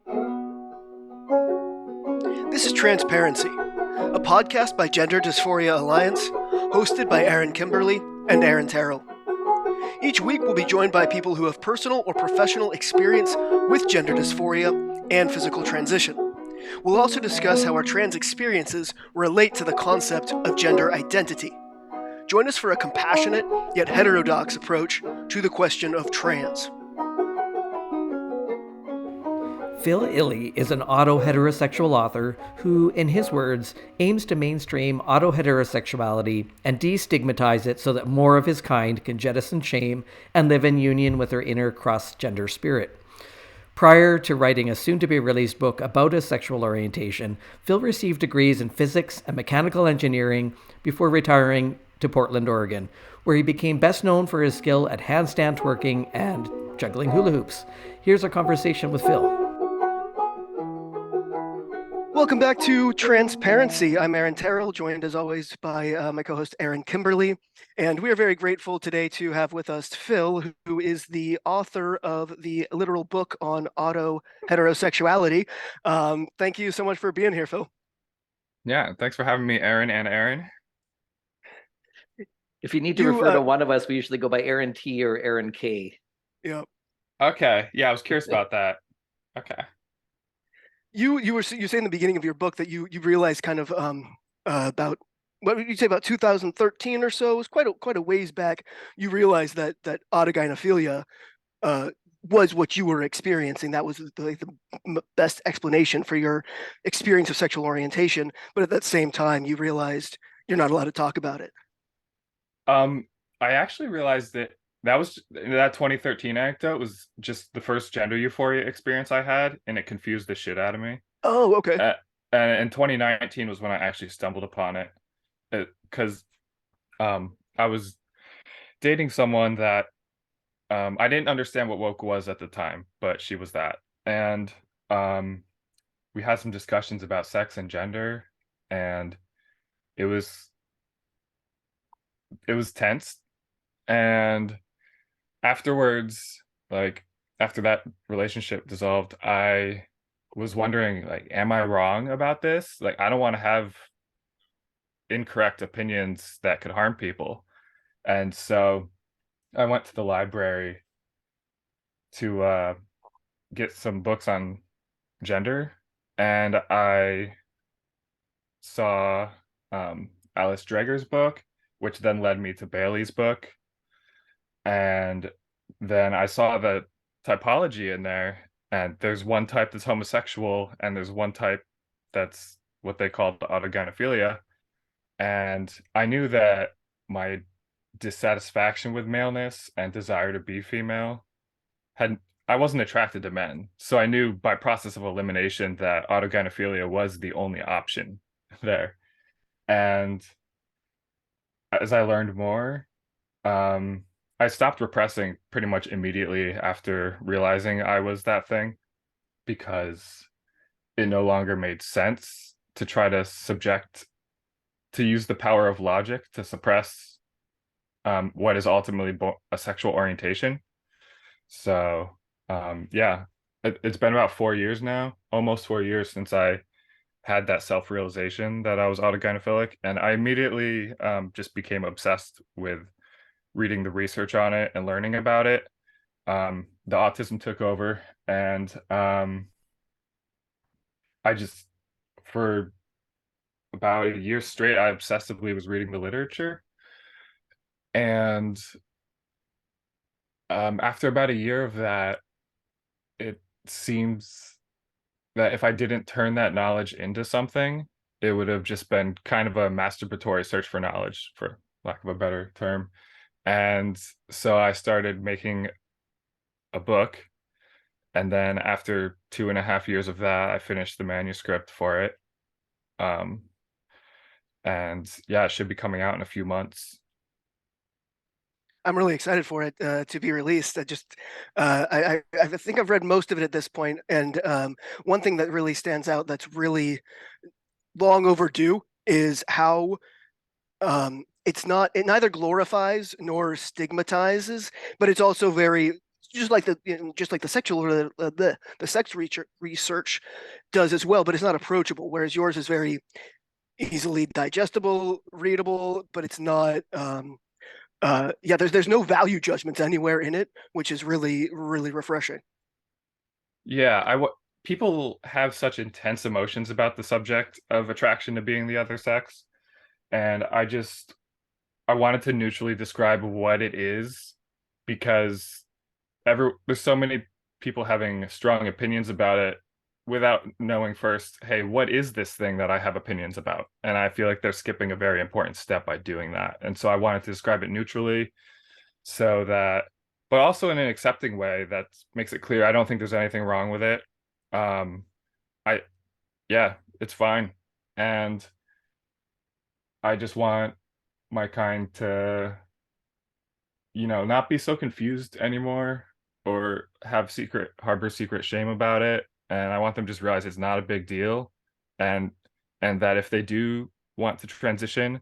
This is Transparency, a podcast by Gender Dysphoria Alliance, hosted by Aaron Kimberly and Aaron Terrell. Each week we'll be joined by people who have personal or professional experience with gender dysphoria and physical transition. We'll also discuss how our trans experiences relate to the concept of gender identity. Join us for a compassionate yet heterodox approach to the question of trans. Phil Illy is an autoheterosexual author who, in his words, aims to mainstream autoheterosexuality and destigmatize it so that more of his kind can jettison shame and live in union with their inner cross-gender spirit. Prior to writing a soon-to-be-released book about his sexual orientation, Phil received degrees in physics and mechanical engineering before retiring to Portland, Oregon, where he became best known for his skill at handstand twerking and juggling hula hoops. Here's our conversation with Phil. Welcome back to Transparency. I'm Aaron Terrell, joined as always by my co-host Aaron Kimberly. And we are very grateful today to have with us Phil, who is the author of the literal book on autoheterosexuality. Thank you so much for being here, Phil. Yeah, thanks for having me, Aaron and Aaron. If you need to refer to one of us, we usually go by Aaron T or Aaron K. Yeah. Okay. Yeah, I was curious about that. Okay. You say in the beginning of your book that you realized kind of about, what did you say, about 2013 or so? It was quite a ways back. You realized that autogynephilia was what you were experiencing. That was the best explanation for your experience of sexual orientation. But at that same time, you realized you're not allowed to talk about it. I actually realized that that 2013 anecdote was just the first gender euphoria experience I had, and it confused the shit out of me. Oh, okay. And 2019 was when I actually stumbled upon it, because I was dating someone that I didn't understand what woke was at the time, but she was that. And we had some discussions about sex and gender, and it was tense. And afterwards, like after that relationship dissolved, I was wondering, like, am I wrong about this? Like, I don't want to have incorrect opinions that could harm people. And so I went to the library to get some books on gender, and I saw Alice Dreger's book, which then led me to Bailey's book. And then I saw the typology in there, and there's one type that's homosexual, and there's one type that's what they call the autogynephilia. And I knew that my dissatisfaction with maleness and desire to be female I wasn't attracted to men. So I knew by process of elimination that autogynephilia was the only option there. And as I learned more, I stopped repressing pretty much immediately after realizing I was that thing, because it no longer made sense to try to use the power of logic to suppress what is ultimately a sexual orientation. So yeah, it's been about 4 years now, almost 4 years since I had that self-realization that I was autogynephilic, and I immediately just became obsessed with reading the research on it and learning about it. The autism took over, and I just, for about a year straight, I obsessively was reading the literature. And after about a year of that, it seems that if I didn't turn that knowledge into something, it would have just been kind of a masturbatory search for knowledge, for lack of a better term. And so I started making a book. And then after 2.5 years of that, I finished the manuscript for it. And yeah, it should be coming out in a few months. I'm really excited for it to be released. I think I've read most of it at this point, and one thing that really stands out that's really long overdue is how it neither glorifies nor stigmatizes, but it's also very just like the sexual the sex research does as well, but it's not approachable. Whereas yours is very easily digestible, readable, but it's not. There's no value judgments anywhere in it, which is really really refreshing. Yeah, people have such intense emotions about the subject of attraction to being the other sex, and I wanted to neutrally describe what it is because there's so many people having strong opinions about it without knowing first, hey, what is this thing that I have opinions about? And I feel like they're skipping a very important step by doing that. And so I wanted to describe it neutrally so that, but also in an accepting way that makes it clear I don't think there's anything wrong with it. Um, I, yeah, it's fine. And I just want my kind to, not be so confused anymore or harbor secret shame about it. And I want them to just realize it's not a big deal. And that if they do want to transition,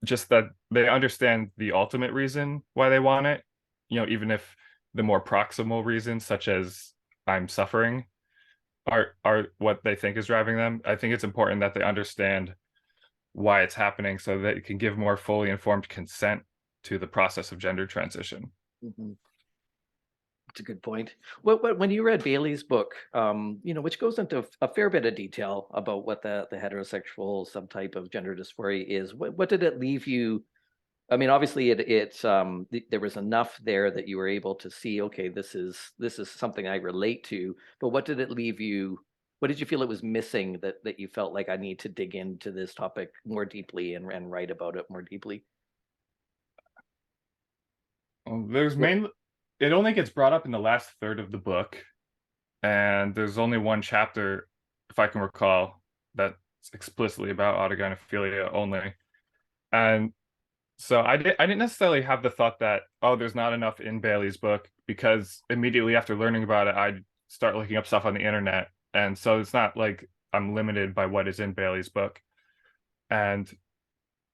just that they understand the ultimate reason why they want it, even if the more proximal reasons, such as I'm suffering, are what they think is driving them. I think it's important that they understand why it's happening so that it can give more fully informed consent to the process of gender transition. Mm-hmm. That's a good point. When you read Bailey's book, which goes into a fair bit of detail about what the heterosexual subtype of gender dysphoria is, what did it leave you? I mean, obviously, there was enough there that you were able to see, okay, this is something I relate to. But what did it leave you? What did you feel it was missing that you felt like I need to dig into this topic more deeply and write about it more deeply? It only gets brought up in the last third of the book, and there's only one chapter, if I can recall, that's explicitly about autogynephilia only. And so I didn't necessarily have the thought that, oh, there's not enough in Bailey's book, because immediately after learning about it, I'd start looking up stuff on the internet. And so it's not like I'm limited by what is in Bailey's book. And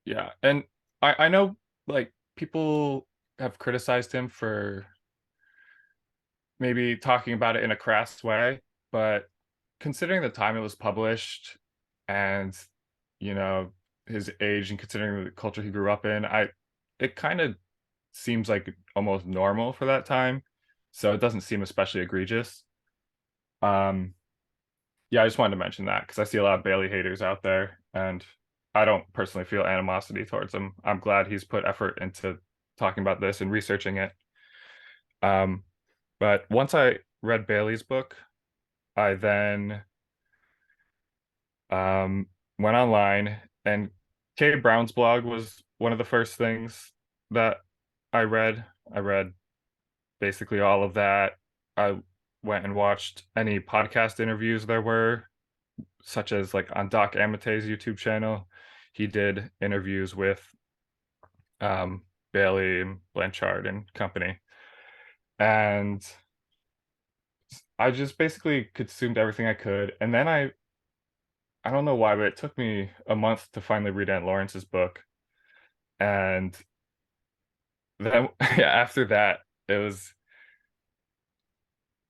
yeah, and I know like people have criticized him for maybe talking about it in a crass way, but considering the time it was published and you know his age and considering the culture he grew up in, it kind of seems like almost normal for that time. So it doesn't seem especially egregious. Um yeah, I just wanted to mention that because I see a lot of Bailey haters out there, and I don't personally feel animosity towards him. I'm glad he's put effort into talking about this and researching it. Um, but once I read Bailey's book, I then um, went online, and Kay Brown's blog was one of the first things that I read. I read basically all of that. I went and watched any podcast interviews there were, such as like on Doc Amate's YouTube channel. He did interviews with Bailey and Blanchard and company. And I just basically consumed everything I could. And then I don't know why, but it took me a month to finally read Aunt Lawrence's book. And then yeah, after that, it was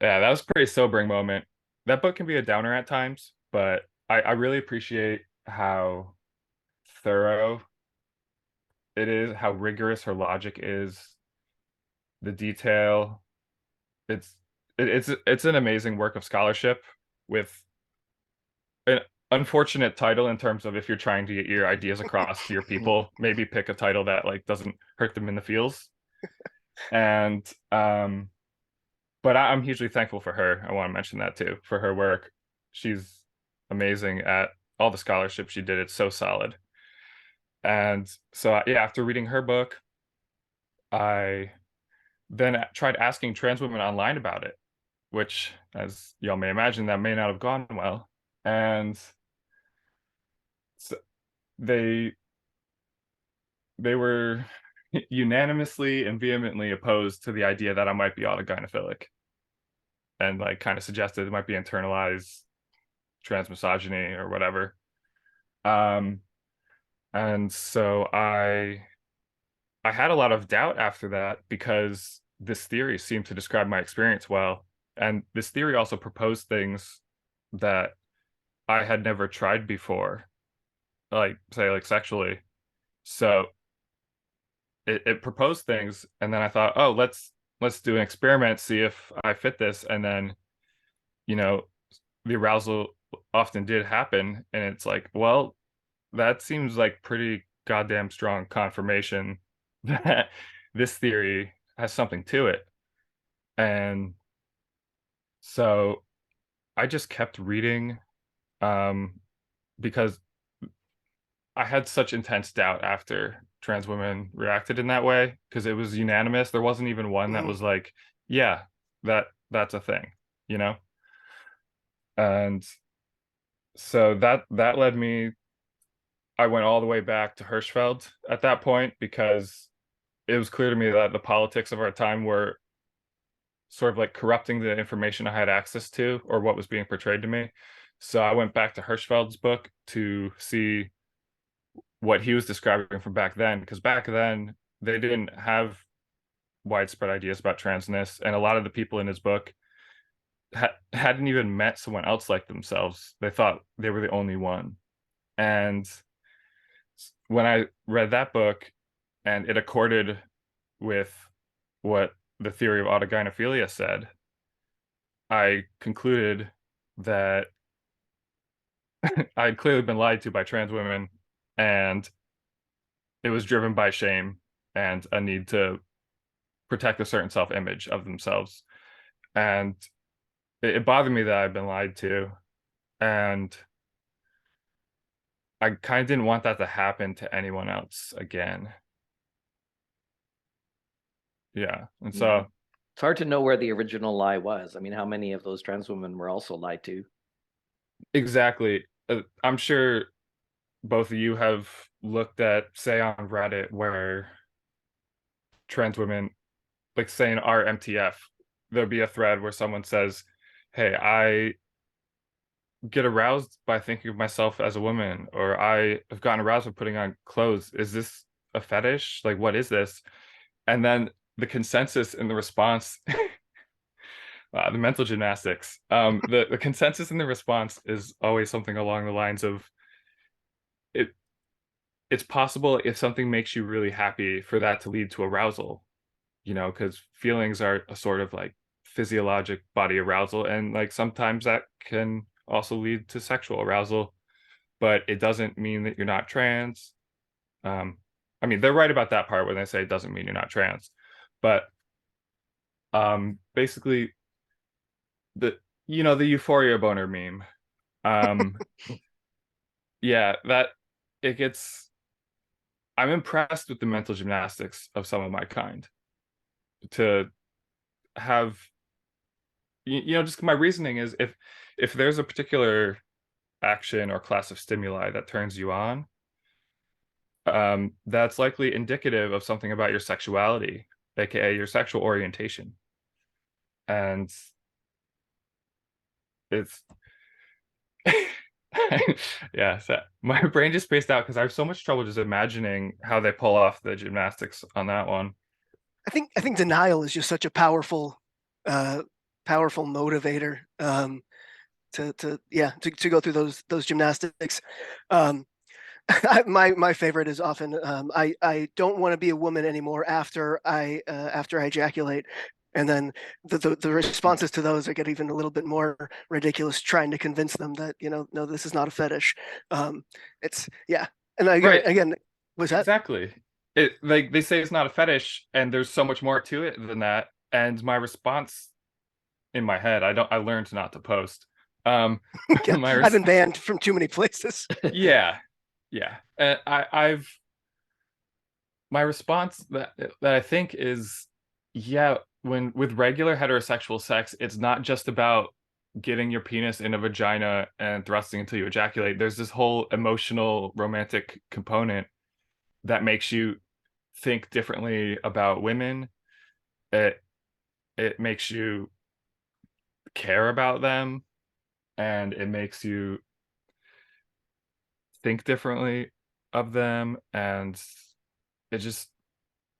yeah, that was a pretty sobering moment. That book can be a downer at times, but I really appreciate how thorough it is, how rigorous her logic is, the detail. It's it's an amazing work of scholarship with an unfortunate title in terms of if you're trying to get your ideas across to your people, maybe pick a title that like doesn't hurt them in the feels. And but I'm hugely thankful for her. I want to mention that too, for her work. She's amazing at all the scholarship she did. It's so solid. And so yeah, after reading her book, I then tried asking trans women online about it, which, as y'all may imagine, that may not have gone well. And so they were unanimously and vehemently opposed to the idea that I might be autogynephilic, and like kind of suggested it might be internalized trans misogyny or whatever. Um, and so I had a lot of doubt after that because this theory seemed to describe my experience well. And this theory also proposed things that I had never tried before, like say like sexually. So it proposed things, and then I thought, oh, let's do an experiment, see if I fit this. And then, you know, the arousal often did happen, and it's like, well, that seems like pretty goddamn strong confirmation that this theory has something to it. And so I just kept reading, um, because I had such intense doubt after trans women reacted in that way, because it was unanimous. There wasn't even one that Mhm. was like, yeah, that's a thing, you know? And so that led me, I went all the way back to Hirschfeld at that point, because it was clear to me that the politics of our time were sort of like corrupting the information I had access to or what was being portrayed to me. So I went back to Hirschfeld's book to see what he was describing from back then, because back then they didn't have widespread ideas about transness, and a lot of the people in his book hadn't even met someone else like themselves. They thought they were the only one. And when I read that book and it accorded with what the theory of autogynephilia said, I concluded that I had clearly been lied to by trans women, and it was driven by shame and a need to protect a certain self-image of themselves. And it bothered me that I'd been lied to, and I kind of didn't want that to happen to anyone else again. Yeah. And Yeah. so It's hard to know where the original lie was. I mean, how many of those trans women were also lied to? exactly, I'm sure both of you have looked at, say, on Reddit, where trans women, like say in our MTF, there'll be a thread where someone says, hey, I get aroused by thinking of myself as a woman, or I have gotten aroused by putting on clothes. Is this a fetish? Like, what is this? And then the consensus in the response, the mental gymnastics, the consensus in the response is always something along the lines of, it it's possible if something makes you really happy for that to lead to arousal, because feelings are a sort of like physiologic body arousal, and like sometimes that can also lead to sexual arousal, but it doesn't mean that you're not trans. um I mean, they're right about that part when they say it doesn't mean you're not trans, but basically, the the euphoria boner meme, um yeah, that it gets I'm impressed with the mental gymnastics of some of my kind to have, just my reasoning is, if there's a particular action or class of stimuli that turns you on, that's likely indicative of something about your sexuality, aka your sexual orientation. And it's yeah, so my brain just spaced out because I have so much trouble just imagining how they pull off the gymnastics on that one. I think denial is just such a uh, powerful motivator, to go through those gymnastics. Um, my favorite is often, I don't want to be a woman anymore after I ejaculate, and then the responses to those, I get even a little bit more ridiculous, trying to convince them that, no, this is not a fetish. It's yeah, and Right, again, was that exactly. It, like they say, it's not a fetish, and there's so much more to it than that. And my response in my head, I learned not to post. Um, yeah, my I've res- been banned from too many places. yeah, yeah. I've my response that I think is, yeah, when with regular heterosexual sex, it's not just about getting your penis in a vagina and thrusting until you ejaculate. There's this whole emotional, romantic component that makes you think differently about women. It makes you care about them, and it makes you think differently of them, and it just,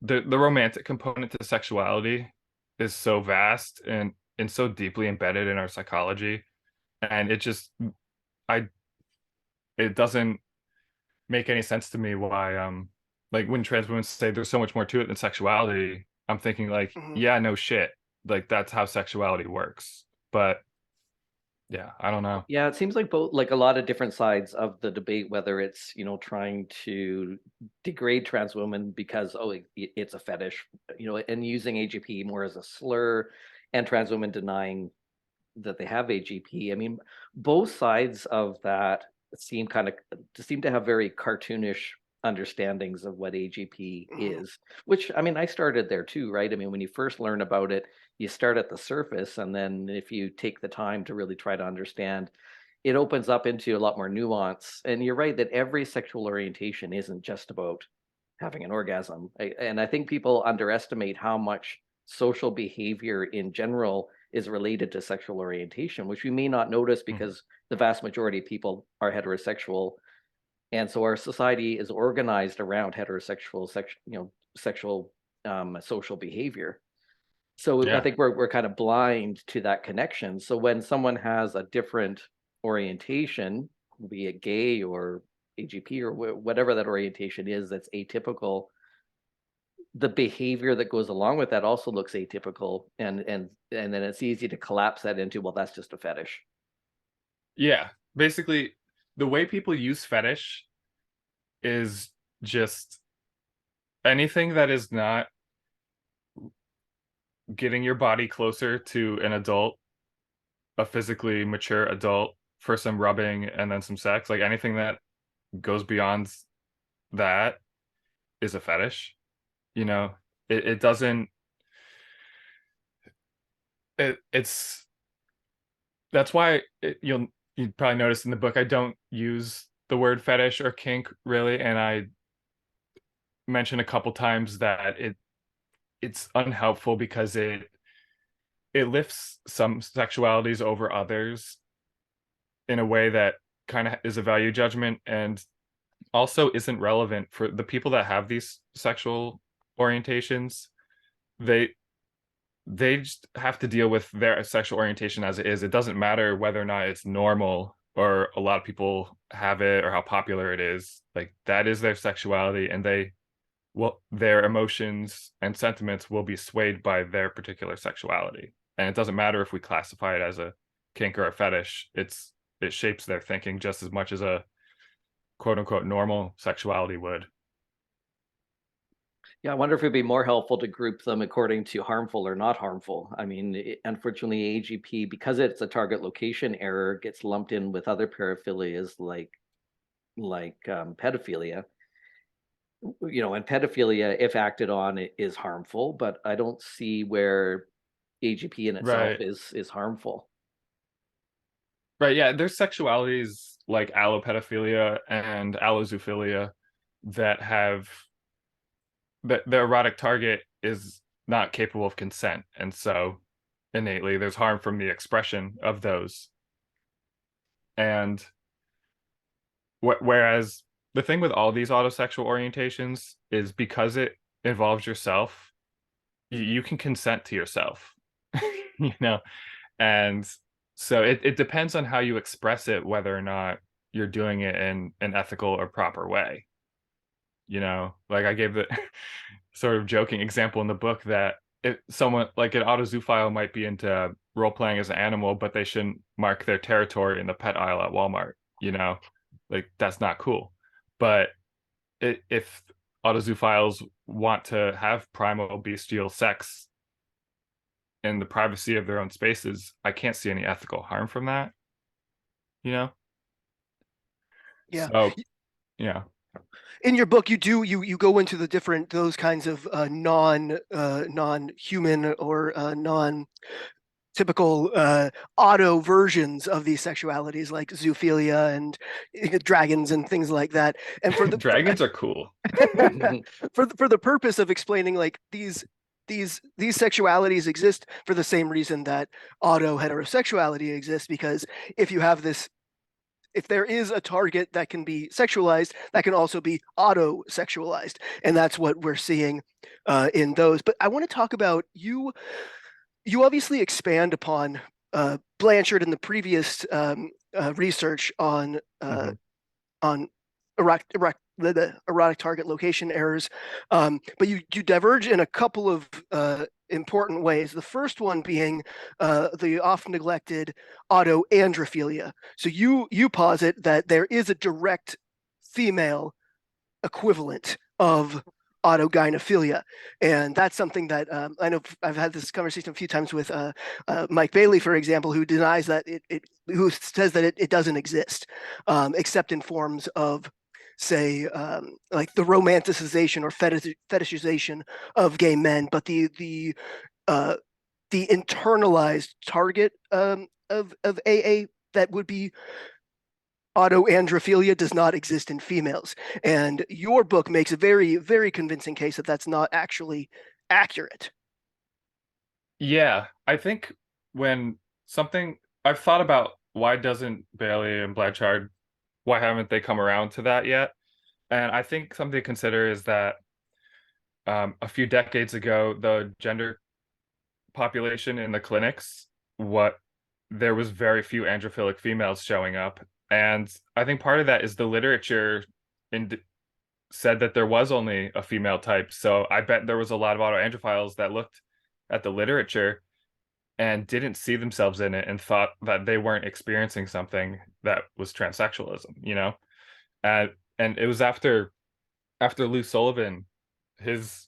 the romantic component to sexuality is so vast and so deeply embedded in our psychology, and I it doesn't make any sense to me why like when trans women say there's so much more to it than sexuality, I'm thinking like, Mhm. yeah, no shit, like that's how sexuality works. But yeah, I don't know. Yeah, it seems like both, like a lot of different sides of the debate, whether it's, trying to degrade trans women because, oh, it's a fetish, and using AGP more as a slur, and trans women denying that they have AGP. I mean, both sides of that seem to have very cartoonish understandings of what AGP Mhm. is, which, I mean, I started there too, right? I mean, when you first learn about it, you start at the surface, and then if you take the time to really try to understand, it opens up into a lot more nuance. And you're right that every sexual orientation isn't just about having an orgasm. And I think people underestimate how much social behavior in general is related to sexual orientation, which we may not notice Mhm. because the vast majority of people are heterosexual. And so our society is organized around heterosexual sexual social behavior. So I Yeah. think we're kind of blind to that connection. So when someone has a different orientation, be it gay or AGP or whatever that orientation is that's atypical, the behavior that goes along with that also looks atypical, and then it's easy to collapse that into, well, that's just a fetish. Yeah, basically the way people use fetish is just anything that is not getting your body closer to an adult, a physically mature adult, for some rubbing and then some sex. Like anything that goes beyond that is a fetish. You know, it doesn't. It's that's why you probably notice in the book I don't use the word fetish or kink really, and I mention a couple times that it's unhelpful because it lifts some sexualities over others in a way that kind of is a value judgment and also isn't relevant for the people that have these sexual orientations. They they just have to deal with their sexual orientation as it is. It doesn't matter whether or not it's normal or a lot of people have it or how popular it is. Like that is their sexuality, and their emotions and sentiments will be swayed by their particular sexuality. And it doesn't matter if we classify it as a kink or a fetish. It shapes their thinking just as much as a quote unquote normal sexuality would. Yeah, I wonder if it'd be more helpful to group them according to harmful or not harmful. I mean, unfortunately, AGP, because it's a target location error, gets lumped in with other paraphilias like pedophilia. And pedophilia, if acted on, it is harmful, but I don't see where AGP in itself Right. is harmful. Right. Yeah. There's sexualities like allopedophilia and allozoophilia that have the erotic target is not capable of consent. And so innately there's harm from the expression of those. And whereas the thing with all these autosexual orientations is because it involves yourself, you can consent to yourself, you know? And so it depends on how you express it, whether or not you're doing it in an ethical or proper way. Like I gave the sort of joking example in the book that if someone like an autozoophile might be into role playing as an animal, but they shouldn't mark their territory in the pet aisle at Walmart, you know, like that's not cool. But if autozoophiles want to have primal bestial sex in the privacy of their own spaces, I can't see any ethical harm from that, you know? Yeah. So, yeah. In your book, you go into the different those kinds of non-human or non typical auto versions of these sexualities like zoophilia and dragons and things like that. And Dragons are cool. for the purpose of explaining like these sexualities exist for the same reason that auto heterosexuality exists, because if you have this, if there is a target that can be sexualized, that can also be auto sexualized, and that's what we're seeing in those. But I want to talk about you. you obviously expand upon Blanchard in the previous research on the erotic target location errors, but you diverge in a couple of important ways. The first one being the often neglected autoandrophilia. So you posit that there is a direct female equivalent of autogynophilia, and that's something that I know I've had this conversation a few times with Mike Bailey, for example, who denies that who says that it doesn't exist, except in forms of, say, like the romanticization or fetishization of gay men, but uh, the internalized target of AA that would be autoandrophilia does not exist in females. And your book makes a very, very convincing case that that's not actually accurate. Yeah, I think when something I've thought about, why doesn't Bailey and Blanchard, why haven't they come around to that yet? And I think something to consider is that a few decades ago, the gender population in the clinics, there was very few androphilic females showing up. And I think part of that is the literature said that there was only a female type. So I bet there was a lot of autoandrophiles that looked at the literature and didn't see themselves in it and thought that they weren't experiencing something that was transsexualism, you know? And it was after Lou Sullivan, his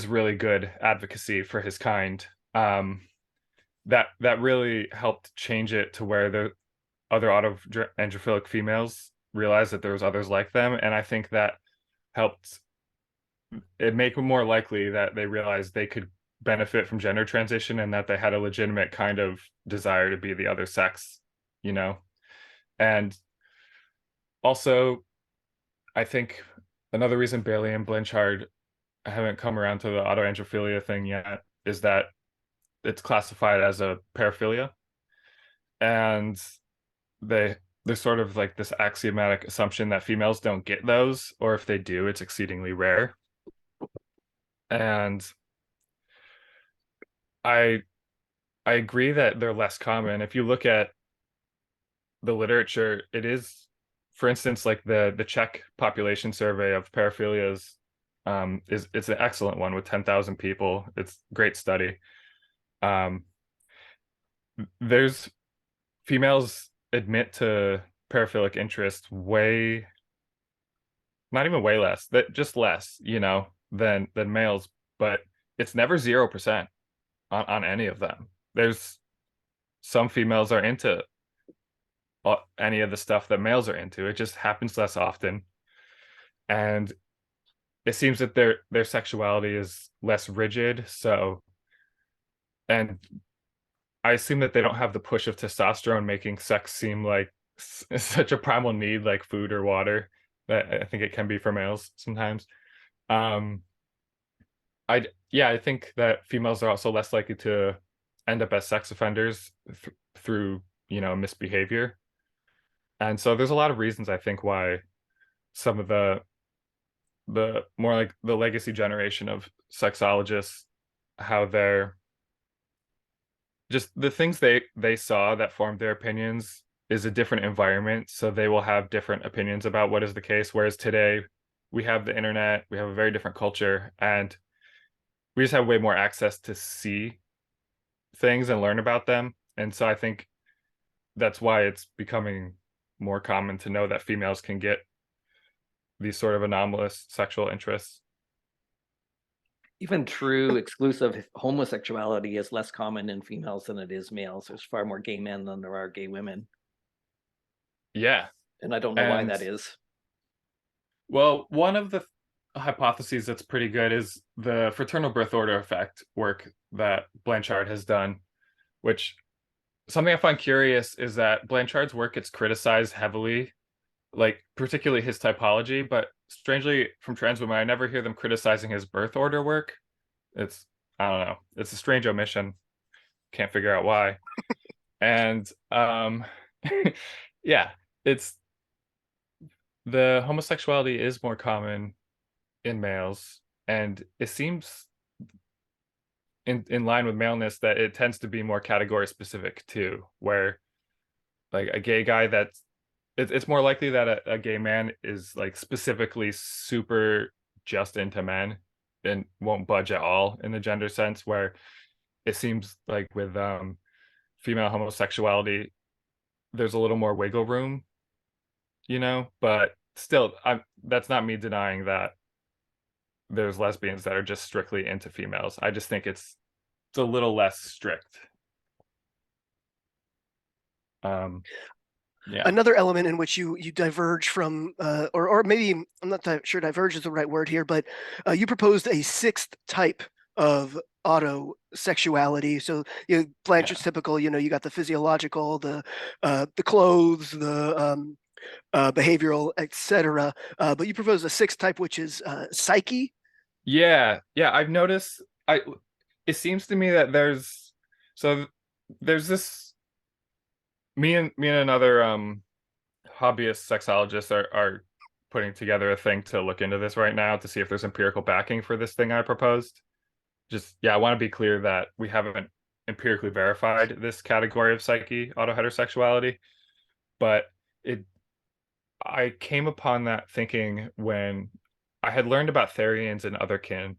really good advocacy for his kind, that really helped change it to where the other autoandrophilic females realized that there was others like them, and I think that helped it make it more likely that they realized they could benefit from gender transition and that they had a legitimate kind of desire to be the other sex, you know. And also, I think another reason Bailey and Blanchard haven't come around to the autoandrophilia thing yet is that it's classified as a paraphilia, and there's sort of like this axiomatic assumption that females don't get those, or if they do, it's exceedingly rare. And I I agree that they're less common. If you look at the literature, it is, for instance, like the Czech population survey of paraphilias, it's an excellent one with 10,000 people. It's a great study. Um, there's females admit to paraphilic interest way, not even way less, that just less, you know, than males, but it's never 0% on any of them. There's some females are into any of the stuff that males are into. It just happens less often, and it seems that their sexuality is less rigid. So, and I assume that they don't have the push of testosterone making sex seem like such a primal need, like food or water, that I think it can be for males sometimes. Um, I think that females are also less likely to end up as sex offenders through, you know, misbehavior. And so there's a lot of reasons I think why some of the more like the legacy generation of sexologists, how they're just the things they saw that formed their opinions is a different environment, so they will have different opinions about what is the case. Whereas today we have the internet, we have a very different culture, and we just have way more access to see things and learn about them. And so I think that's why it's becoming more common to know that females can get these sort of anomalous sexual interests. Even true exclusive homosexuality is less common in females than it is males. There's far more gay men than there are gay women. Yeah. And I don't know why that is. Well, one of the hypotheses that's pretty good is the fraternal birth order effect work that Blanchard has done, which something I find curious is that Blanchard's work gets criticized heavily, like particularly his typology, but strangely from trans women, I never hear them criticizing his birth order work. I don't know, it's a strange omission. Can't figure out why. And yeah, it's the homosexuality is more common in males, and it seems in line with maleness, that it tends to be more category specific too, where like a gay guy, it's more likely that a gay man is like specifically super just into men and won't budge at all in the gender sense, where it seems like with female homosexuality there's a little more wiggle room, but still, that's not me denying that there's lesbians that are just strictly into females. I just think it's a little less strict. Yeah. Another element in which you diverge from, or maybe I'm not sure diverge is the right word here, but you proposed a sixth type of autosexuality. So Blanchard's typical. You got the physiological, the clothes, the behavioral, etc. But you proposed a sixth type, which is psyche. Yeah, I've noticed. It seems to me that there's this, me and another hobbyist sexologist are putting together a thing to look into this right now to see if there's empirical backing for this thing I proposed. Just, yeah, I want to be clear that we haven't empirically verified this category of psyche, autoheterosexuality, but it I came upon that thinking when I had learned about Therians and other kin,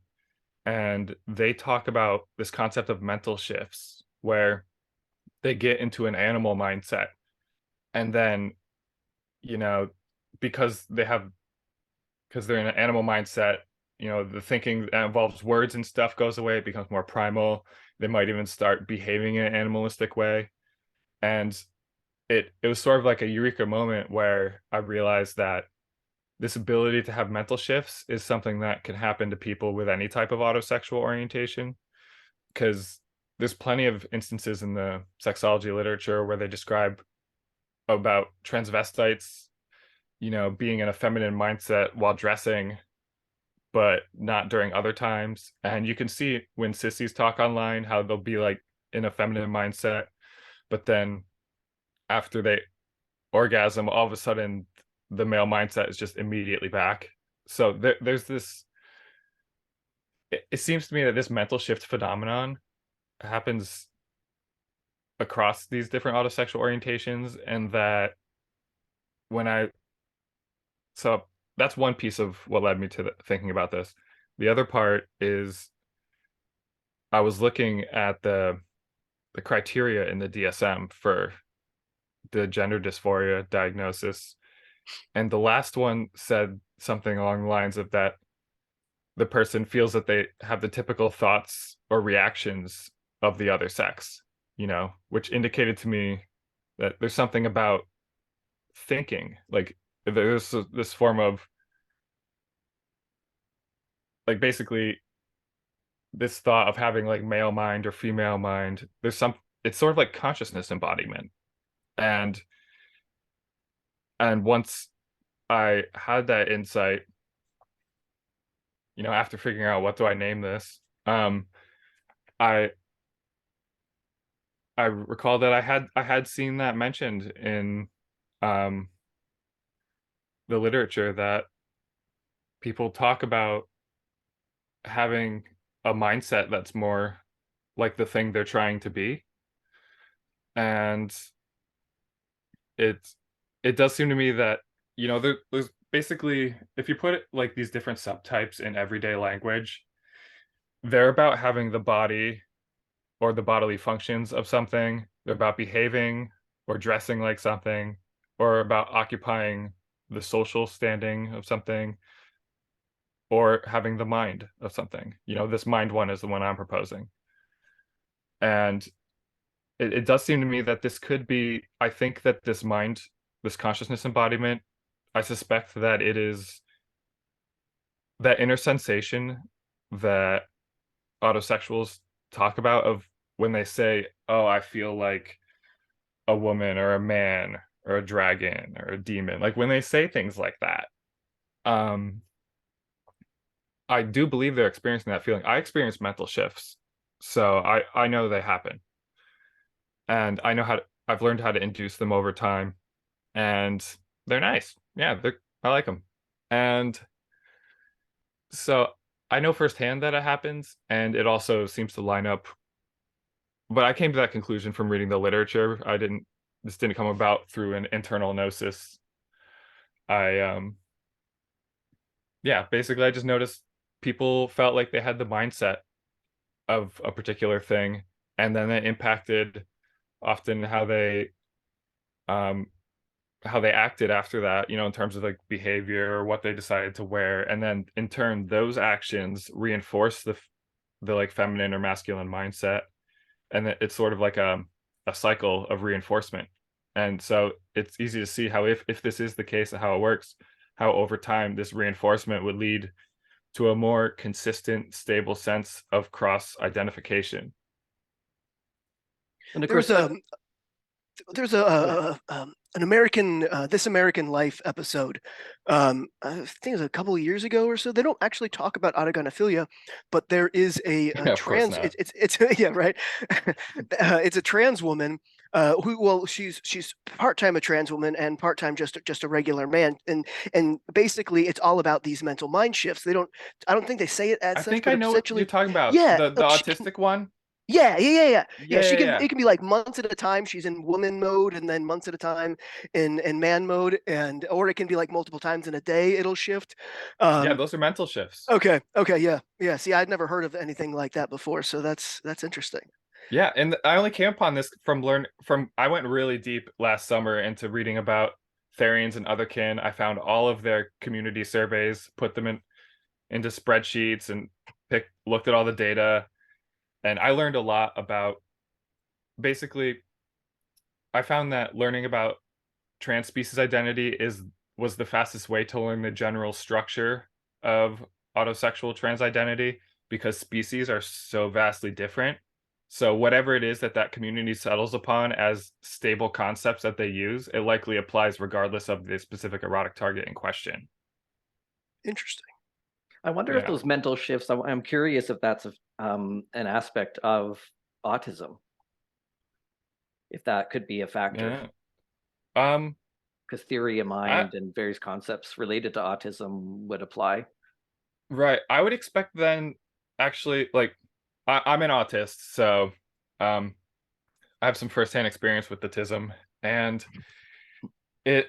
and they talk about this concept of mental shifts where they get into an animal mindset, and then, you know, because they're in an animal mindset, the thinking that involves words and stuff goes away, it becomes more primal. They might even start behaving in an animalistic way. And it was sort of like a eureka moment where I realized that this ability to have mental shifts is something that can happen to people with any type of autosexual orientation, because there's plenty of instances in the sexology literature where they describe about transvestites, being in a feminine mindset while dressing, but not during other times. And you can see when sissies talk online how they'll be like in a feminine mindset, but then after they orgasm, all of a sudden the male mindset is just immediately back. So there's this. It seems to me that this mental shift phenomenon happens across these different autosexual orientations, and that when I so that's one piece of what led me to thinking about this. The other part is I was looking at the criteria in the DSM for the gender dysphoria diagnosis, and the last one said something along the lines of that the person feels that they have the typical thoughts or reactions of the other sex, which indicated to me that there's something about thinking, like there's this form of, like, basically this thought of having like male mind or female mind. It's sort of like consciousness embodiment. And once I had that insight, after figuring out what do I name this, I I recall that I had seen that mentioned in um the literature, that people talk about having a mindset that's more like the thing they're trying to be. And it it does seem to me that, there's basically, if you put it like these different subtypes in everyday language, they're about having the body or the bodily functions of something. They're about behaving or dressing like something, or about occupying the social standing of something, or having the mind of something. This mind one is the one I'm proposing. And it does seem to me that this could be, I think that this consciousness embodiment, I suspect that it is that inner sensation that autosexuals talk about, of when they say, oh, I feel like a woman or a man or a dragon or a demon. Like when they say things like that, um, I do believe they're experiencing that feeling. I experience mental shifts, so I know they happen, and I've learned how to induce them over time, and they're nice. Yeah, I like them. And so I know firsthand that it happens, and it also seems to line up. But I came to that conclusion from reading the literature. This didn't come about through an internal gnosis. I yeah, basically I just noticed people felt like they had the mindset of a particular thing, and then it impacted often um how they acted after that, in terms of like behavior or what they decided to wear. And then in turn, those actions reinforce the like feminine or masculine mindset. And it's sort of like a cycle of reinforcement. And so it's easy to see how if this is the case of how it works, how over time this reinforcement would lead to a more consistent, stable sense of cross identification. And of There was course, there's yeah. an American This American Life episode. I think it was a couple of years ago or so. They don't actually talk about autogynephilia, but there is a Of course trans. not. It's yeah, right. It's a trans woman who, well, she's part-time a trans woman and part-time just a regular man, and basically it's all about these mental mind shifts. I don't think they say it as I such, think but I know what you're essentially, talking about. yeah, The like she can. autistic one. Yeah. Yeah, She yeah, can. yeah. It can be like months at a time. She's in woman mode, and then months at a time in man mode, or it can be like multiple times in a day. It'll shift. Yeah, Um, those are mental shifts. okay, yeah. See, I'd never heard of anything like that before, so that's interesting. Yeah, and I only came upon this from I went really deep last summer into reading about Therians and otherkin. I found all of their community surveys, put them into spreadsheets, and looked at all the data, and I learned a lot about basically I found that learning about trans species identity was the fastest way to learn the general structure of autosexual trans identity, because species are so vastly different. So whatever it is that community settles upon as stable concepts that they use, it likely applies regardless of the specific erotic target in question. Interesting. I wonder if Yeah. those mental shifts. I'm curious if that's an aspect of autism, if that could be a factor, Yeah. Um, because theory of I mind and various concepts related to autism would apply. right. I would expect then actually like I'm an autist, so um I have some firsthand experience with autism, and it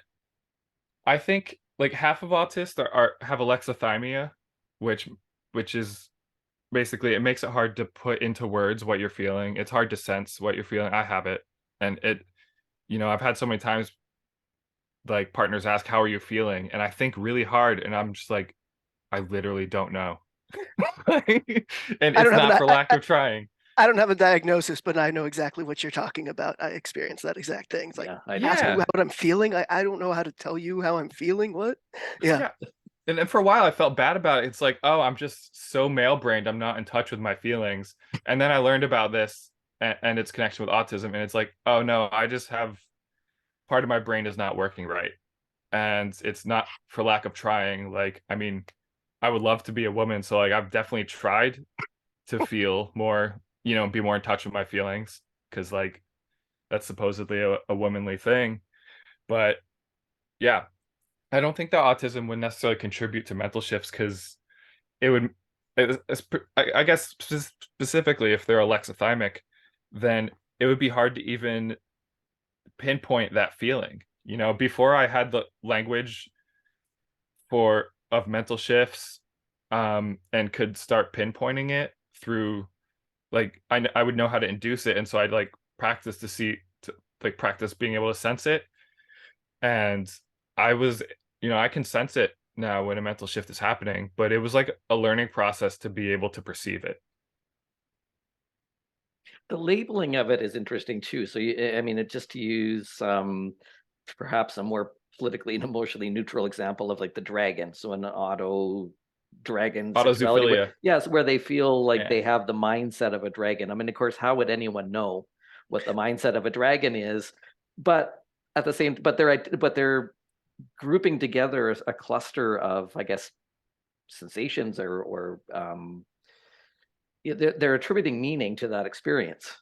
I think like half of autists have alexithymia, which is basically it makes it hard to put into words what you're feeling. It's hard to sense what you're feeling. I have it, and I've had so many times like partners ask how are you feeling, and I think really hard, and I'm just like I literally don't know, and I it's don't have not an for lack of trying. I don't have a diagnosis, but I know exactly what you're talking about. I experienced that exact thing. It's like, Yeah, I ask me Yeah, what I'm feeling. I don't know how to tell you how I'm feeling. What? Yeah. yeah. And for a while I felt bad about it. It's like, oh, I'm just so male brained, I'm not in touch with my feelings. And then I learned about this and its connection with autism, and it's like, oh no, I just have part of my brain is not working right. And it's not for lack of trying. Like, I mean, I would love to be a woman, so like I've definitely tried to feel more, be more in touch with my feelings, because like that's supposedly a womanly thing. But yeah, I don't think that autism would necessarily contribute to mental shifts, because it would, I guess specifically if they're alexithymic, then it would be hard to even pinpoint that feeling. Before I had the language for of mental shifts, and could start pinpointing it through like I would know how to induce it, and so I'd like practice practice being able to sense it, and I was I can sense it now when a mental shift is happening, but it was like a learning process to be able to perceive it. the labeling of it is interesting too. So I mean, just to use perhaps a more politically and emotionally neutral example of like the dragon. So an auto dragon sexuality, where Autozoophilia. yes, where they feel like Yeah. they have the mindset of a dragon. I mean, of course, how would anyone know what the mindset of a dragon is? But at the same, but they're grouping together a cluster of, I guess, sensations or they're attributing meaning to that experience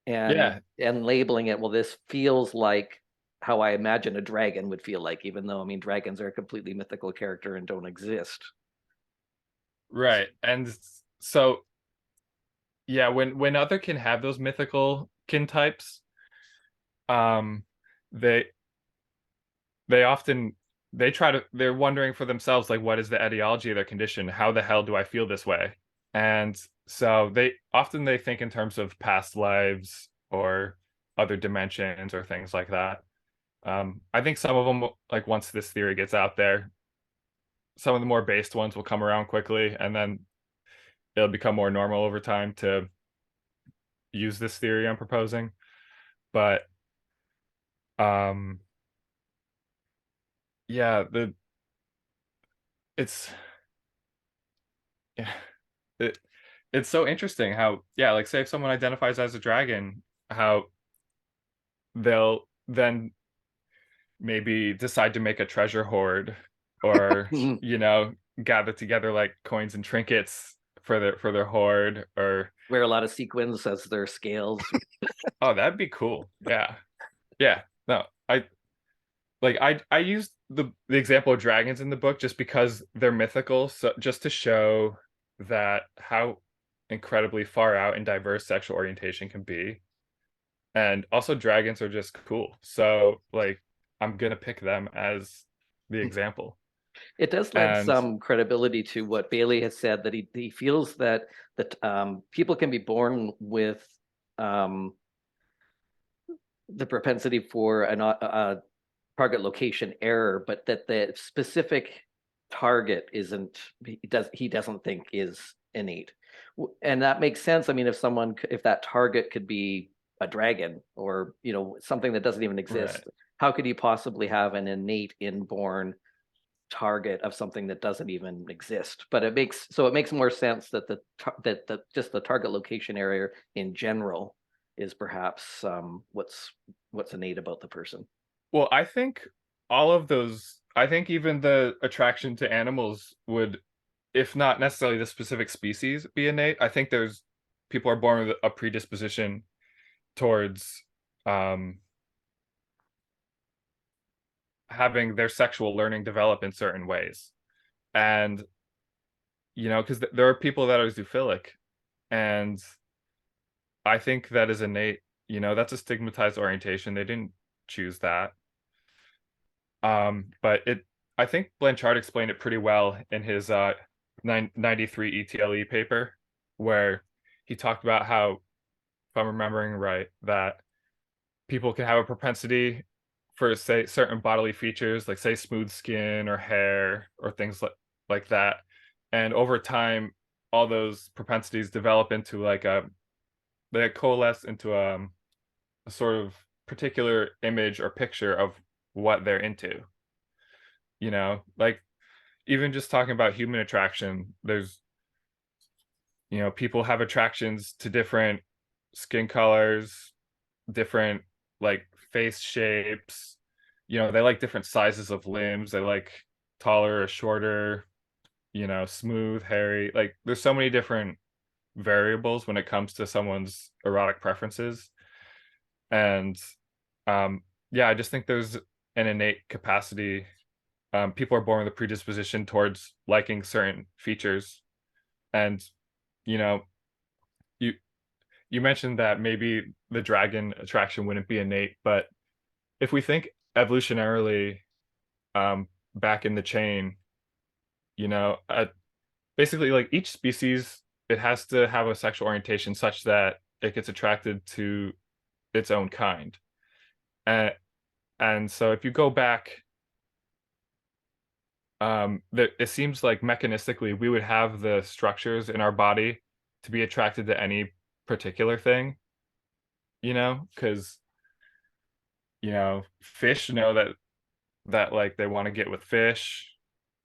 and Yeah. labeling it. Well, this feels like how I imagine a dragon would feel like, even though, I mean, dragons are a completely mythical character and don't exist. Right. And so yeah, when other can have those mythical kin types, um, they they often they're wondering for themselves, like, what is the etiology of their condition? How the hell do I feel this way? And so they think in terms of past lives or other dimensions or things like that. I think some of them, like once this theory gets out there, some of the more based ones will come around quickly, and then it'll become more normal over time to use this theory I'm proposing. But um, yeah, it's yeah, it it's so interesting how, yeah, like say if someone identifies as a dragon, how they'll then maybe decide to make a treasure hoard, or gather together like coins and trinkets for their hoard, or Wear a lot of sequins as their scales. oh, that'd be cool. Yeah. Yeah. No, I used the example of dragons in the book just because they're mythical, so just to show that how incredibly far out and diverse sexual orientation can be. And also dragons are just cool. So like I'm gonna pick them as the example. It does lend And some credibility to what Bailey has said, that he feels that people can be born with um, the propensity for a target location error, but that the specific target isn't, he doesn't think is innate. And that makes sense. I mean, if that target could be a dragon, or something that doesn't even exist, right. how could you possibly have an innate inborn target of something that doesn't even exist? But it makes more sense that just the target location area in general is perhaps what's innate about the person. Well, I think all of those, I think even the attraction to animals would, if not necessarily the specific species, be innate. I think there's people are born with a predisposition towards um, having their sexual learning develop in certain ways. And, because there are people that are zoophilic, and I think that is innate. That's a stigmatized orientation. They didn't choose that. But I think Blanchard explained it pretty well in his 93 ETLE paper, where he talked about how, if I'm remembering right, that people can have a propensity for, say, certain bodily features, like say smooth skin or hair or things like that. And over time, all those propensities develop into they coalesce into a sort of particular image or picture of what they're into. Like even just talking about human attraction, there's people have attractions to different skin colors, different like face shapes. They like different sizes of limbs. They like taller or shorter, smooth, hairy. Like there's so many different variables when it comes to someone's erotic preferences. And yeah, I just think there's an innate capacity. People are born with a predisposition towards liking certain features. And you know you you mentioned that maybe the dragon attraction wouldn't be innate, but if we think evolutionarily, back in the chain, you know uh, basically like each species, it has to have a sexual orientation such that it gets attracted to its own kind. And, and so if you go back, that it seems like mechanistically we would have the structures in our body to be attracted to any particular thing, because fish know that like they want to get with fish.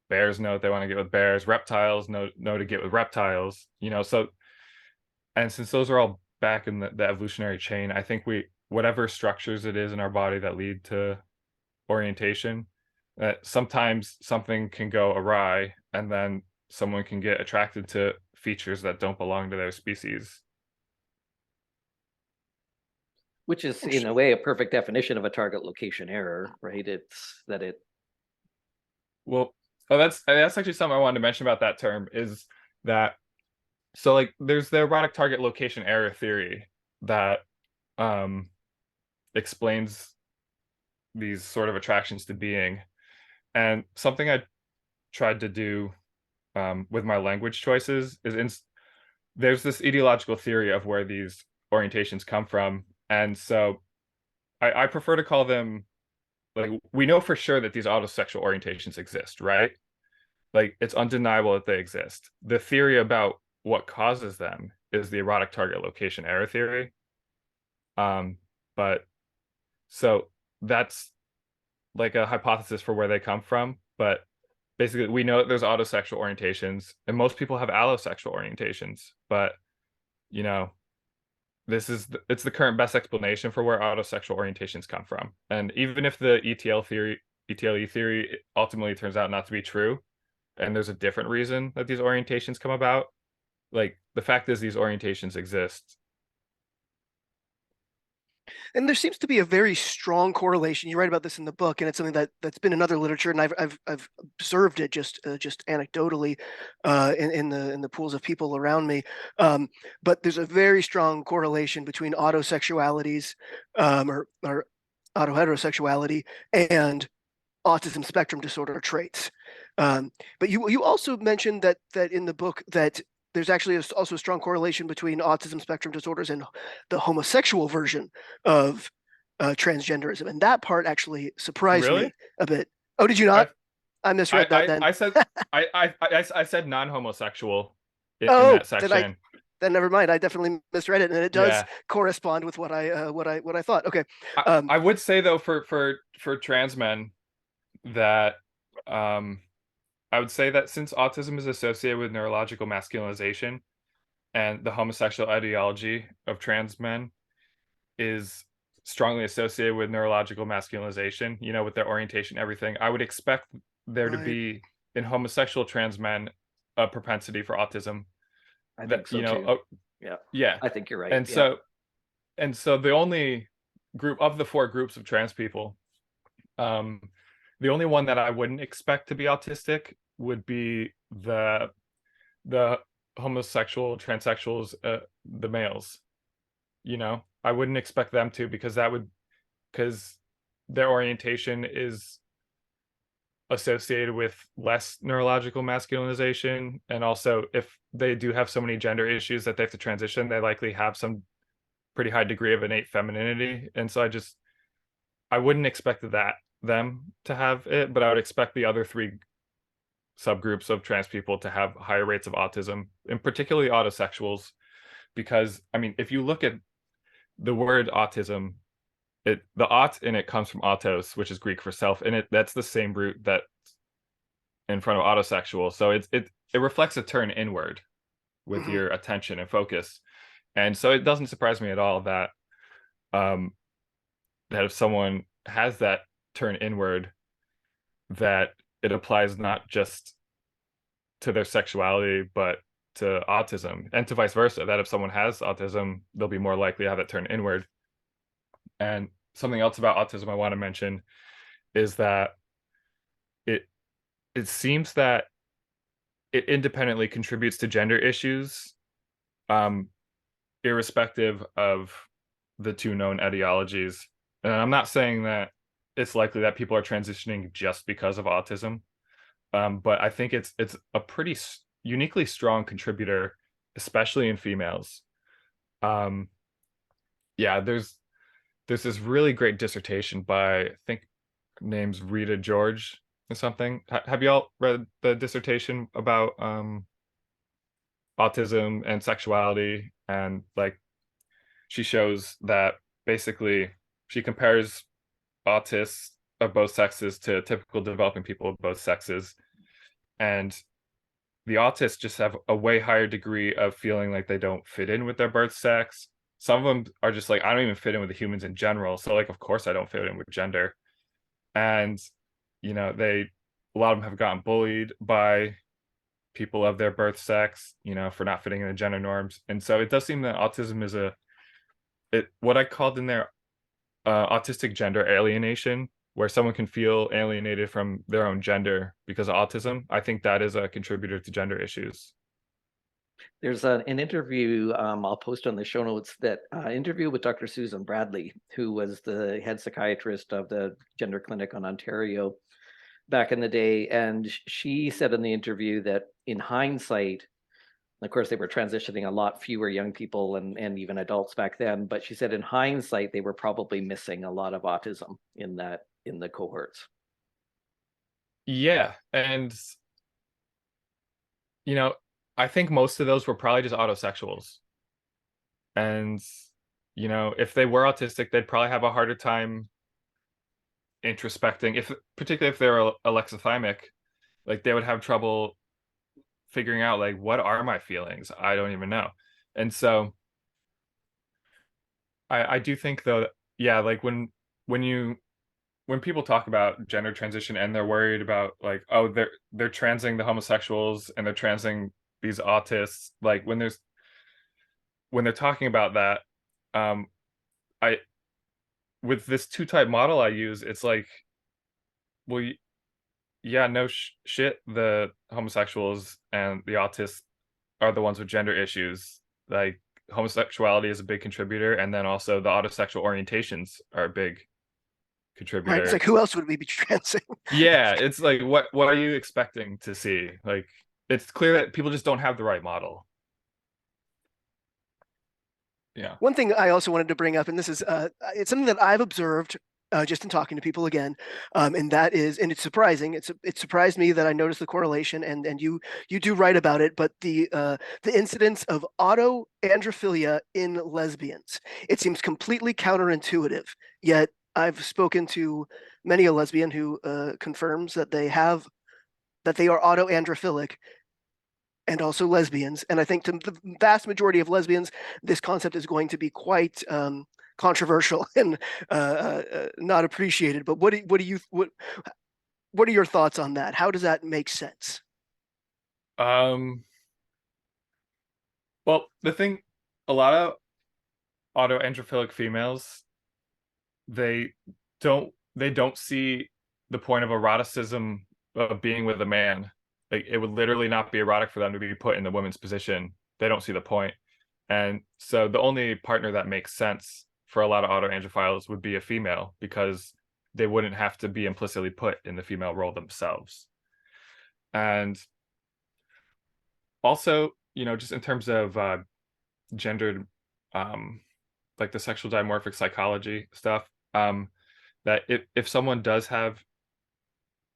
Bears know that they want to get with bears. Reptiles know to get with reptiles. So, and since those are all back in the evolutionary chain, I think we whatever structures it is in our body that lead to orientation, that sometimes something can go awry, and then someone can get attracted to features that don't belong to their species. Which is in a way a perfect definition of a target location error, right? It's that. Well, oh, that's actually something I wanted to mention about that term is that so like there's the erotic target location error theory that um explains these sort of attractions to being. And something I tried to do with my language choices is there's this ideological theory of where these orientations come from. And so I prefer to call them, like, we know for sure that these autosexual orientations exist, right? Like, it's undeniable that they exist. The theory about what causes them is the erotic target location error theory. But so that's like a hypothesis for where they come from. But basically, we know that there's autosexual orientations, and most people have allosexual orientations. But you know, it's the current best explanation for where autosexual orientations come from. And even if the ETLE theory ultimately turns out not to be true, and there's a different reason that these orientations come about, like, the fact is these orientations exist. And there seems to be a very strong correlation. You write about this in the book, and it's something that's been in other literature, and I've observed it just anecdotally in the pools of people around me. But there's a very strong correlation between autosexualities or autoheterosexuality and autism spectrum disorder traits. But you also mentioned that in the book that there's actually also a strong correlation between autism spectrum disorders and the homosexual version of transgenderism, and that part actually surprised Really? me a bit. Oh, did you not? I misread that then. I said I said non-homosexual in Oh, that section. then never mind. I definitely misread it, and it does Yeah. correspond with what I thought. Okay. I would say though for trans men that I would say that since autism is associated with neurological masculinization, and the homosexual ideology of trans men is strongly associated with neurological masculinization, with their orientation, everything, I would expect there to Right. be in homosexual trans men a propensity for autism. I That think so too. Yeah. yeah. I think you're right. And Yeah. so the only group of the four groups of trans people, the only one that I wouldn't expect to be autistic would be the homosexual transsexuals, the males. I wouldn't expect them to, because their orientation is associated with less neurological masculinization, and also if they do have so many gender issues that they have to transition, they likely have some pretty high degree of innate femininity. And so I wouldn't expect them to have it, but I would expect the other three subgroups of trans people to have higher rates of autism, and particularly autosexuals, because I mean, if you look at the word autism, the aut in it comes from autos, which is Greek for self, and that's the same root that in front of autosexual. So it reflects a turn inward with Mhm. your attention and focus. And so it doesn't surprise me at all that that if someone has that turn inward, that it applies not just to their sexuality, but to autism, and to vice versa, that if someone has autism, they'll be more likely to have it turn inward. And something else about autism I want to mention is that it it seems that it independently contributes to gender issues, um, irrespective of the two known etiologies. And I'm not saying that it's likely that people are transitioning just because of autism, but I think it's a pretty uniquely strong contributor, especially in females. Um, yeah, there's this really great dissertation by, I think, name's Rita George or something. Have y'all read the dissertation about autism and sexuality? And like, she shows that basically she compares autists of both sexes to typical developing people of both sexes, and the autists just have a way higher degree of feeling like they don't fit in with their birth sex. Some of them are just like, I don't even fit in with the humans in general, so like, of course I don't fit in with gender. And a lot of them have gotten bullied by people of their birth sex, for not fitting in the gender norms. And so it does seem that autism is what I called in there autistic gender alienation, where someone can feel alienated from their own gender because of autism. I think that is a contributor to gender issues. There's an interview I'll post on the show notes, that interview with Dr. Susan Bradley, who was the head psychiatrist of the Gender Clinic on Ontario back in the day. And she said in the interview that in hindsight, of course, they were transitioning a lot fewer young people and even adults back then. But she said in hindsight, they were probably missing a lot of autism in the cohorts. Yeah. And, I think most of those were probably just autosexuals. And, if they were autistic, they'd probably have a harder time introspecting, particularly if they're alexithymic, like they would have trouble figuring out, like, what are my feelings? I don't even know. And so I do think, though, yeah, like when people talk about gender transition and they're worried about, like, oh, they're transing the homosexuals and they're transing these autists, like when they're talking about that, I with this two-type model I use, it's like, well, yeah, no shit, the homosexuals and the autists are the ones with gender issues. Like, homosexuality is a big contributor, and then also the autosexual orientations are a big contributor. Right. It's like, who else would we be transing? Yeah, it's like, what are you expecting to see? Like, it's clear that people just don't have the right model. Yeah. One thing I also wanted to bring up, and this is it's something that I've observed just in talking to people again, and that is, and it's surprising. It surprised me that I noticed the correlation, and you do write about it, but the incidence of autoandrophilia in lesbians. It seems completely counterintuitive, yet I've spoken to many a lesbian who confirms that they are autoandrophilic, and also lesbians. And I think to the vast majority of lesbians, this concept is going to be quite controversial and not appreciated. But what are your thoughts on that? How does that make sense? Well, the thing, a lot of autoandrophilic females, they don't see the point of eroticism of being with a man. Like, it would literally not be erotic for them to be put in the woman's position. They don't see the point. And so the only partner that makes sense for a lot of autoandrophiles would be a female, because they wouldn't have to be implicitly put in the female role themselves. And also, just in terms of gendered, like the sexual dimorphic psychology stuff, that if someone does have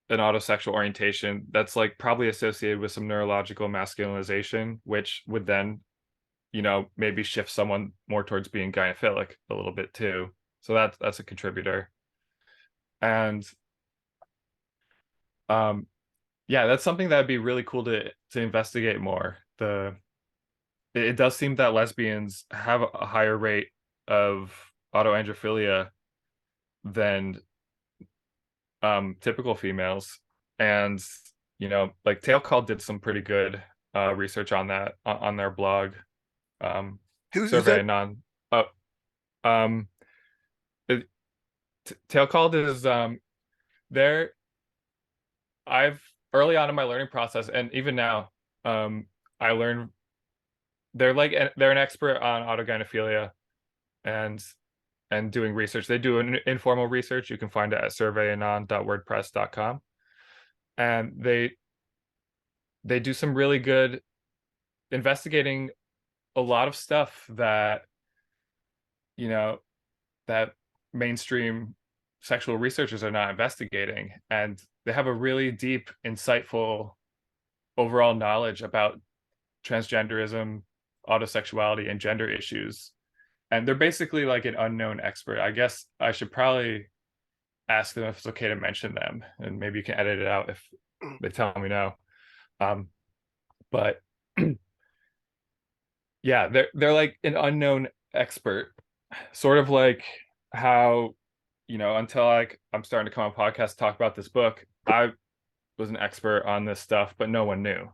an autosexual orientation, that's like probably associated with some neurological masculinization, which would then, maybe shift someone more towards being gynophilic a little bit too. So that's a contributor. And yeah, that's something that'd be really cool to investigate more. It does seem that lesbians have a higher rate of autoandrophilia than typical females. And like Tail Call did some pretty good research on that on their blog. Who's Survey that? non Tail Called is there. I've early on in my learning process, and even now, I learned they're an expert on autogynephilia and doing research. They do an informal research. You can find it at surveyanon.wordpress.com. And they do some really good investigating a lot of stuff that, that mainstream sexual researchers are not investigating. And they have a really deep, insightful overall knowledge about transgenderism, autosexuality, and gender issues. And they're basically like an unknown expert. I guess I should probably ask them if it's okay to mention them, and maybe you can edit it out if they tell me no. But yeah, they're like an unknown expert, sort of like how, until I'm starting to come on podcast talk about this book, I was an expert on this stuff, but no one knew.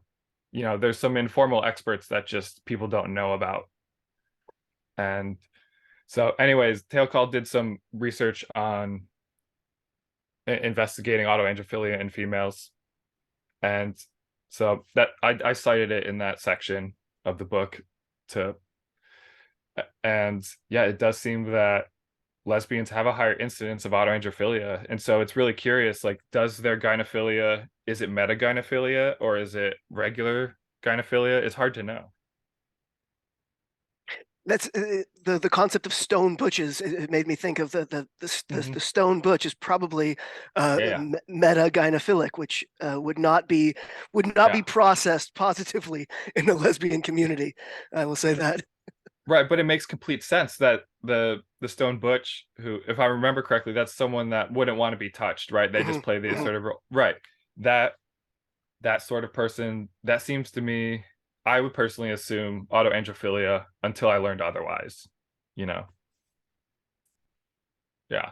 There's some informal experts that just people don't know about. And so anyways, Tail Call did some research on investigating autoandrophilia in females. And so that I cited it in that section of the book to, and yeah, it does seem that lesbians have a higher incidence of autoandrophilia. And so it's really curious, like, does their gynophilia, is it metagynophilia or is it regular gynophilia? It's hard to know. That's the concept of stone butches. It made me think of the stone butch is probably Yeah. meta gynophilic, which would not be Yeah. processed positively in the lesbian community. I will say that. Right, but it makes complete sense that the stone butch, who, if I remember correctly, that's someone that wouldn't want to be touched, right? They just play the sort of role. Right. That sort of person, that seems to me, I would personally assume autoandrophilia until I learned otherwise, you know. Yeah.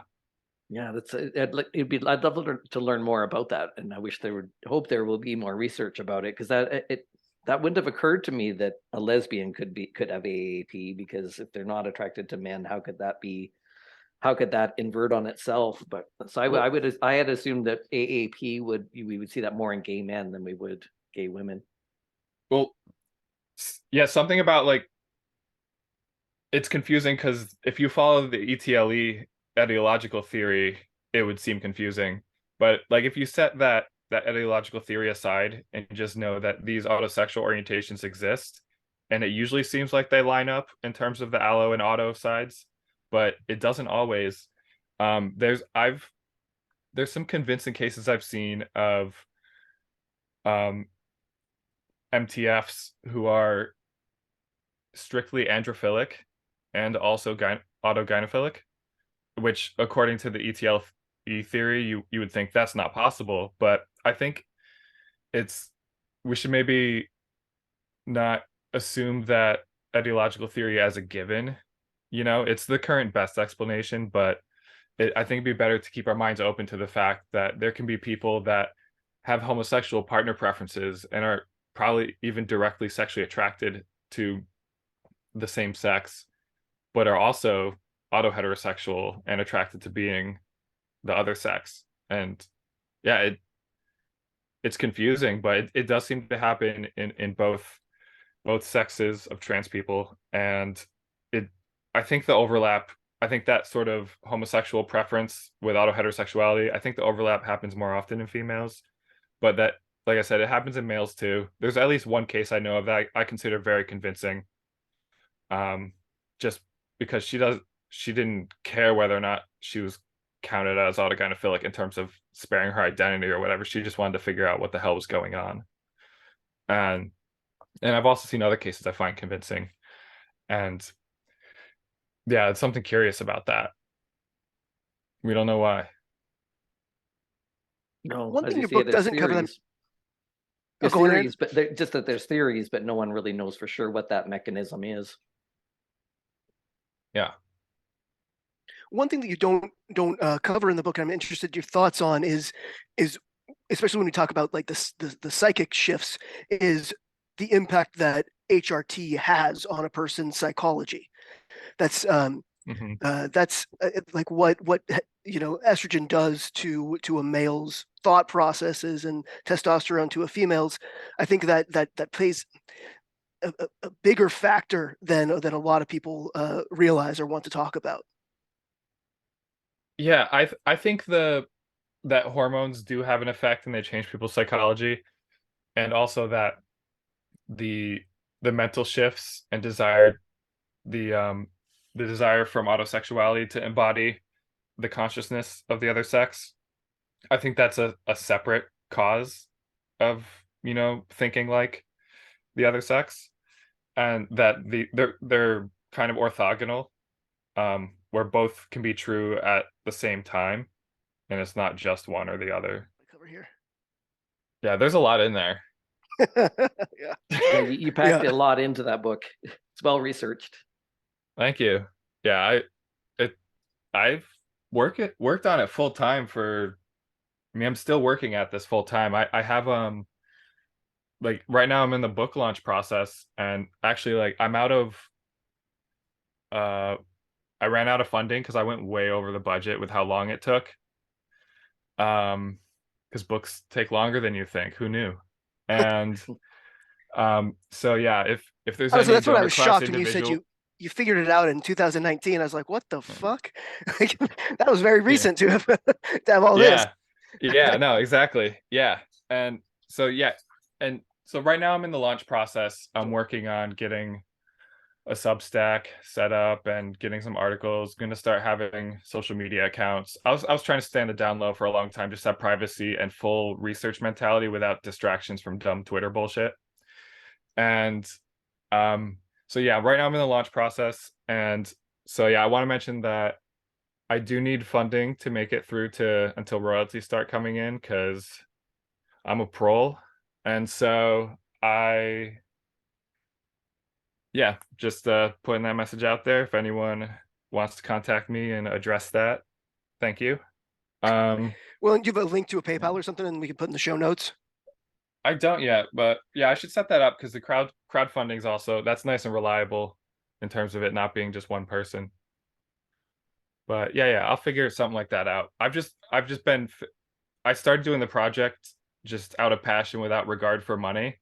Yeah, that's I'd love to learn more about that, and I wish hope there will be more research about it, because that wouldn't have occurred to me that a lesbian could have AAP, because if they're not attracted to men, how could that invert on itself? But so I had assumed that AAP we would see that more in gay men than we would gay women. Well, yeah, something about, like, it's confusing because if you follow the ETLE ideological theory, it would seem confusing. But like, if you set that ideological theory aside and just know that these autosexual orientations exist, and it usually seems like they line up in terms of the allo and auto sides, but it doesn't always. There's some convincing cases I've seen of MTFs who are strictly androphilic and also autogynophilic, which, according to the ETLE theory, you would think that's not possible. But I think we should maybe not assume that ideological theory as a given. You know, it's the current best explanation, but I think it'd be better to keep our minds open to the fact that there can be people that have homosexual partner preferences and are probably even directly sexually attracted to the same sex, but are also autoheterosexual and attracted to being the other sex. And yeah, it's confusing, but it does seem to happen in both sexes of trans people. And it I think the overlap, I think that sort of homosexual preference with autoheterosexuality, I think the overlap happens more often in females, but that, like I said, it happens in males too. There's at least one case I know of that I consider very convincing, just because she didn't care whether or not she was counted as autogynophilic in terms of sparing her identity or whatever. She just wanted to figure out what the hell was going on. And I've also seen other cases I find convincing. And yeah, it's something curious about that. We don't know why. No, One as thing you your say, book there's doesn't cover them. theories. There's Go on, Aaron. theories, but just that there's theories, but no one really knows for sure what that mechanism is. Yeah. One thing that you don't cover in the book, and I'm interested in your thoughts on, is especially when we talk about like the psychic shifts, is the impact that HRT has on a person's psychology. That's like what estrogen does to a male's thought processes and testosterone to a female's. I think that plays a bigger factor than a lot of people realize or want to talk about. Yeah, I think that hormones do have an effect and they change people's psychology, and also that the mental shifts and the desire from autosexuality to embody the consciousness of the other sex. I think that's a separate cause of, thinking like the other sex, and that they're kind of orthogonal, where both can be true at the same time, and it's not just one or the other. Cover here. Yeah, there's a lot in there. Yeah. Yeah, you packed a lot into that book. It's well researched. Thank you. Yeah, I've worked on it full time for. I mean, I'm still working at this full time. I have like right now I'm in the book launch process, and actually, like, I'm out of I ran out of funding because I went way over the budget with how long it took. Because books take longer than you think. Who knew? And So yeah, if there's Honestly, any that's what I donor was class shocked when you said individual, you figured it out in 2019. I was like, what the yeah, fuck? Like, that was very yeah, recent to have to have all this. yeah, yeah, no, exactly, yeah. And so yeah, and so right now I'm in the launch process. I'm working on getting a Substack set up and getting some articles. Going to start having social media accounts. I was trying to stay on the down low for a long time, just have privacy and full research mentality without distractions from dumb Twitter bullshit. And so yeah, right now I'm in the launch process, and so yeah, I want to mention that I do need funding to make it through to until royalties start coming in, because I'm a prole, and so I yeah, just putting that message out there. If anyone wants to contact me and address that, thank you. Well, and give a link to a PayPal or something, and we can put in the show notes. I don't yet, but yeah, I should set that up, because the crowdfunding is also, that's nice and reliable in terms of it not being just one person. But yeah, I'll figure something like that out. I've just been I started doing the project just out of passion without regard for money,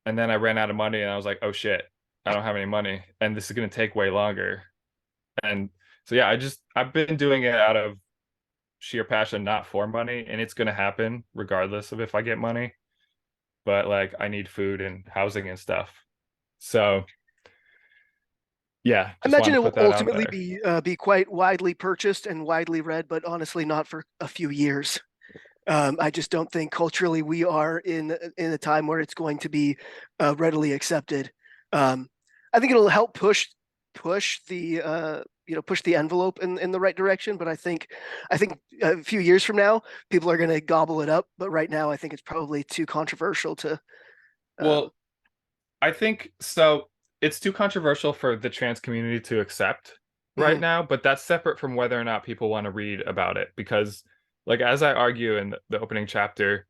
and then I ran out of money and I was like, oh shit, I don't have any money, and this is going to take way longer. And so yeah, I've been doing it out of sheer passion, not for money, and it's going to happen regardless of if I get money. But like, I need food and housing and stuff. So yeah, I just imagine wanted it to will put that out ultimately there. be quite widely purchased and widely read, but honestly, not for a few years. I just don't think culturally we are in a time where it's going to be readily accepted. I think it'll help push the push the envelope in the right direction. But I think a few years from now, people are going to gobble it up. But right now, I think it's probably too controversial to. Um, Well, I think so. It's too controversial for the trans community to accept right mhm. now, but that's separate from whether or not people want to read about it. Because, like, as I argue in the opening chapter,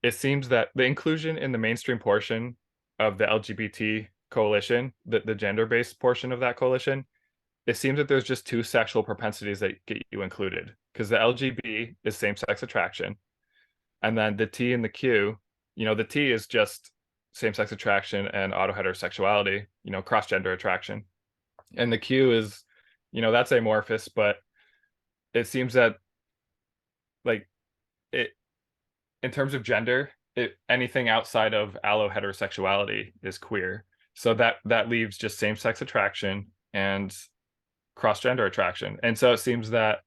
it seems that the inclusion in the mainstream portion of the LGBT coalition, the gender-based portion of that coalition, it seems that there's just two sexual propensities that get you included. Because the LGB is same-sex attraction, and then the T and the Q, the T is just same-sex attraction and autoheterosexuality, cross-gender attraction. And the Q is, that's amorphous, but it seems that, like, it in terms of gender, anything outside of allo heterosexuality is queer. So that leaves just same-sex attraction and cross-gender attraction. And so it seems that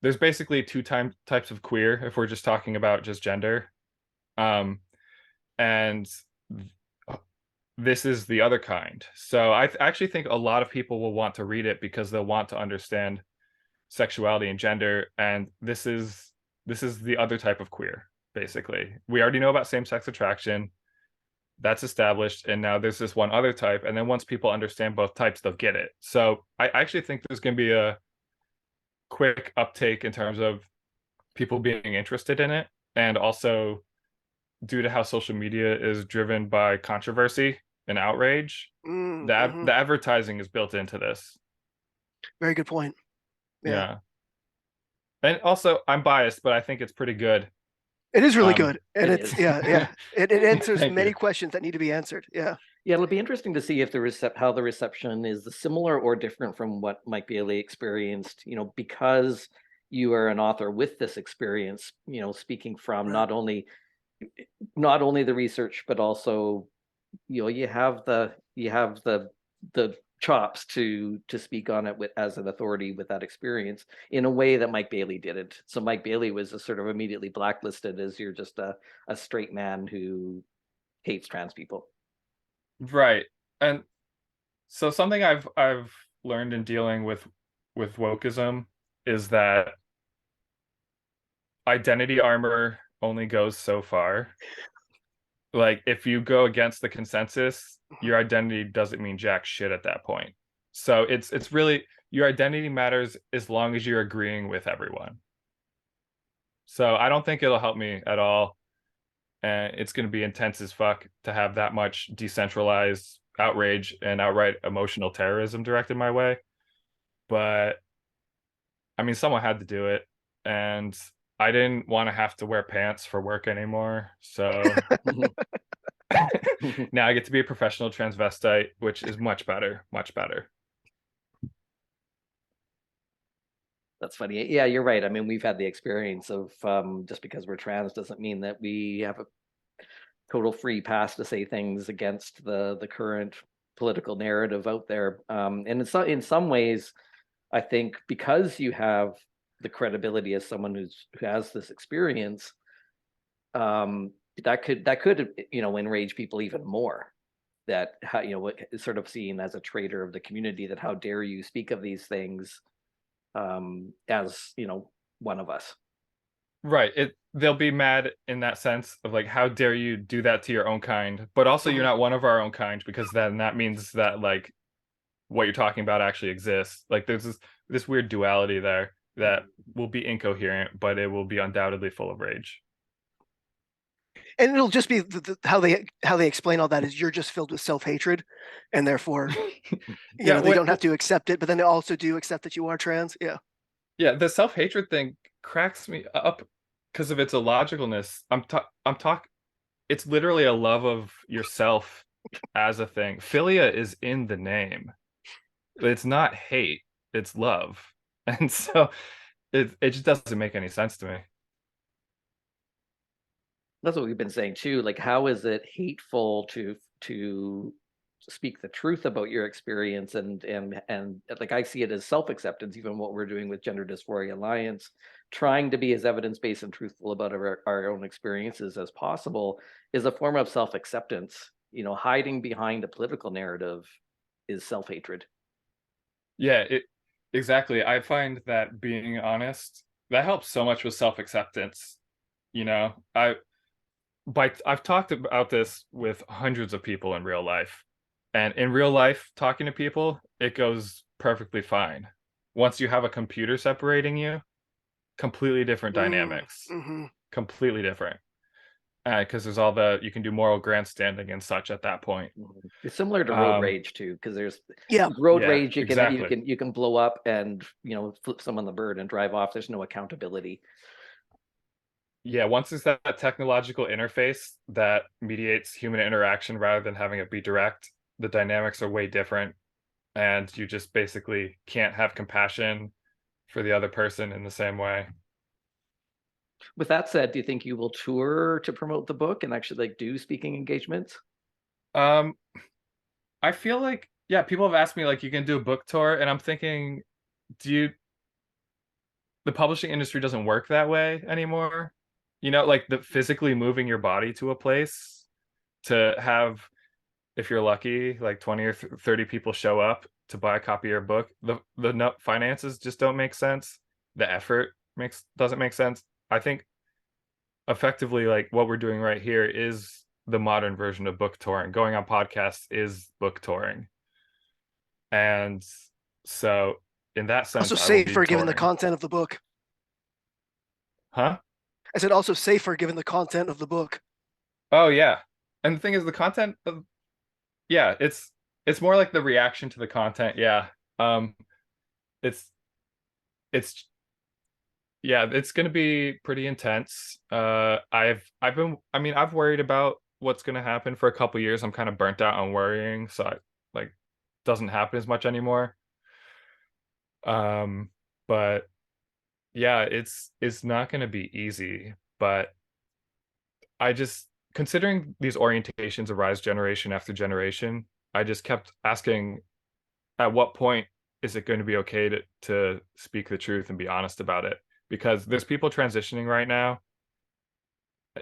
there's basically two types of queer if we're just talking about just gender. Um, and this is the other kind. So I actually think a lot of people will want to read it because they'll want to understand sexuality and gender, and this is the other type of queer. Basically, we already know about same-sex attraction, that's established, and now there's this one other type, and then once people understand both types, they'll get it. So I actually think there's going to be a quick uptake in terms of people being interested in it, and also due to how social media is driven by controversy and outrage, Mm-hmm. the advertising is built into this. Very good point. Yeah, Yeah. And also, I'm biased, but I think it's pretty good. it is really Um, good, and It it's is. yeah. It answers Thank many you. questions that need to be answered. Yeah. Yeah, it'll be interesting to see if how the reception is similar or different from what Mike Bailey experienced, because you are an author with this experience, speaking from Right. not only the research, but also, you have the chops to speak on it as an authority with that experience in a way that Mike Bailey didn't. So Mike Bailey was sort of immediately blacklisted as you're just a straight man who hates trans people. Right. And so something I've learned in dealing with wokeism is that identity armor only goes so far. Like, if you go against the consensus, your identity doesn't mean jack shit at that point. So it's really, your identity matters as long as you're agreeing with everyone. So I don't think it'll help me at all. And it's going to be intense as fuck to have that much decentralized outrage and outright emotional terrorism directed my way. But I mean, someone had to do it, and I didn't want to have to wear pants for work anymore. So Now I get to be a professional transvestite, which is much better, much better. That's funny. Yeah, you're right. I mean, we've had the experience of just because we're trans doesn't mean that we have a total free pass to say things against the current political narrative out there. And in some ways, I think because you have the credibility as someone who has this experience, that could enrage people even more. That what is sort of seen as a traitor of the community. That how dare you speak of these things as one of us. Right. They'll be mad in that sense of like, how dare you do that to your own kind? But also you're not one of our own kind, because then that means that like what you're talking about actually exists. Like there's this weird duality there that will be incoherent, but it will be undoubtedly full of rage. And it'll just be how they explain all that is you're just filled with self-hatred, and therefore they don't have to accept it, but then they also do accept that you are trans. Yeah, the self-hatred thing cracks me up because of its illogicalness. It's literally a love of yourself as a thing. Philia is in the name. It's not hate, it's love. And so it just doesn't make any sense to me. That's what we've been saying too. Like, how is it hateful to speak the truth about your experience, and like I see it as self-acceptance. Even what we're doing with Gender Dysphoria Alliance, trying to be as evidence-based and truthful about our own experiences as possible, is a form of self-acceptance. Hiding behind a political narrative is self-hatred. Yeah, exactly. I find that being honest, that helps so much with self-acceptance. I've talked about this with hundreds of people in real life. And in real life, talking to people, it goes perfectly fine. Once you have a computer separating you, completely different dynamics. Completely different. Because there's you can do moral grandstanding and such at that point. It's similar to road rage too, because there's road rage. You can exactly. you can blow up and flip someone the bird and drive off. There's no accountability. Yeah, once there's that technological interface that mediates human interaction rather than having it be direct, the dynamics are way different, and you just basically can't have compassion for the other person in the same way. With that said, do you think you will tour to promote the book and actually do speaking engagements? I feel like, yeah, people have asked me like, you can do a book tour, and I'm thinking, the publishing industry doesn't work that way anymore. Like the physically moving your body to a place to have, if you're lucky, like 20 or 30 people show up to buy a copy of your book. The finances just don't make sense. The effort doesn't make sense. I think effectively, like what we're doing right here is the modern version of book touring. Going on podcasts is book touring. And so in that sense, also safer given the content of the book. Huh? I said also safer given the content of the book. Oh yeah. And the thing is, the content of, yeah, it's more like the reaction to the content. Yeah. It's yeah, it's going to be pretty intense. I've worried about what's going to happen for a couple years. I'm kind of burnt out on worrying, so doesn't happen as much anymore. But yeah, it's not going to be easy, but I just, considering these orientations arise generation after generation, I just kept asking, at what point is it going to be okay to speak the truth and be honest about it? Because there's people transitioning right now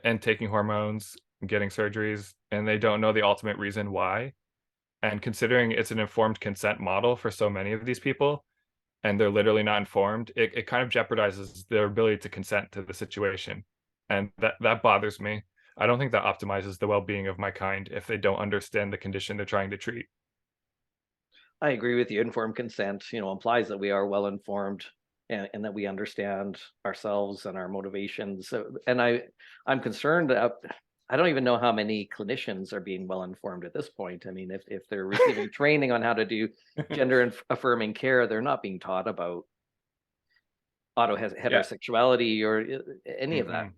and taking hormones and getting surgeries, and they don't know the ultimate reason why. And considering it's an informed consent model for so many of these people, and they're literally not informed, it kind of jeopardizes their ability to consent to the situation. And that bothers me. I don't think that optimizes the well-being of my kind if they don't understand the condition they're trying to treat. I agree with you. Informed consent, implies that we are well informed and that we understand ourselves and our motivations. So, and I'm concerned. I don't even know how many clinicians are being well informed at this point. I mean, if they're receiving training on how to do gender affirming care, they're not being taught about autoheterosexuality or any of that.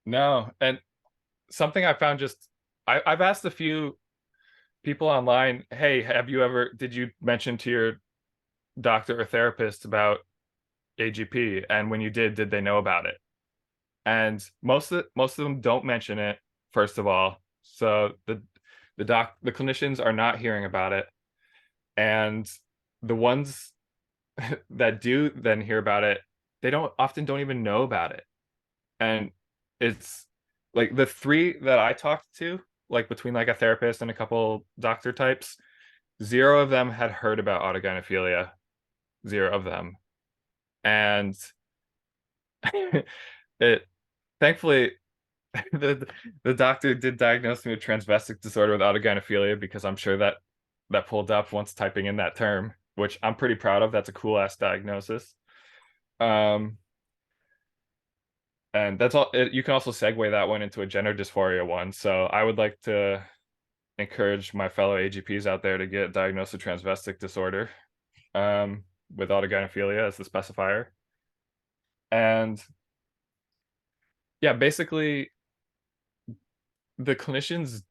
No, and something I found just I've asked a few people online, hey, did you mention to your doctor or therapist about AGP? And when you did they know about it? And most of them don't mention it, first of all. So the clinicians are not hearing about it. And the ones that do then hear about it, they don't even know about it. And it's like the three that I talked to, like between like a therapist and a couple doctor types, zero of them had heard about autogynephilia. Zero of them. And it thankfully the doctor did diagnose me with transvestic disorder with autogynephilia, because I'm sure that pulled up once typing in that term, which I'm pretty proud of. That's a cool ass diagnosis. And that's all. You can also segue that one into a gender dysphoria one. So I would like to encourage my fellow AGPs out there to get diagnosed with transvestic disorder, with autogynephilia as the specifier. And yeah, basically the clinicians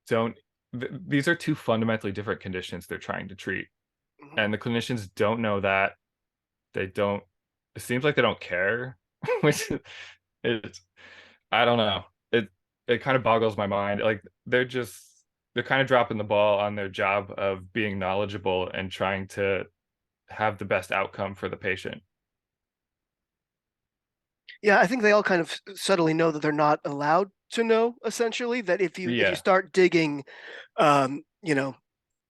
don't these are two fundamentally different conditions they're trying to treat. Mhm. And the clinicians don't know that. They don't, it seems like they don't care, which is, I don't know. It kind of boggles my mind. Like they're kind of dropping the ball on their job of being knowledgeable and trying to have the best outcome for the patient. Yeah, I think they all kind of subtly know that they're not allowed to know, essentially, that if you Yeah, start digging, you know,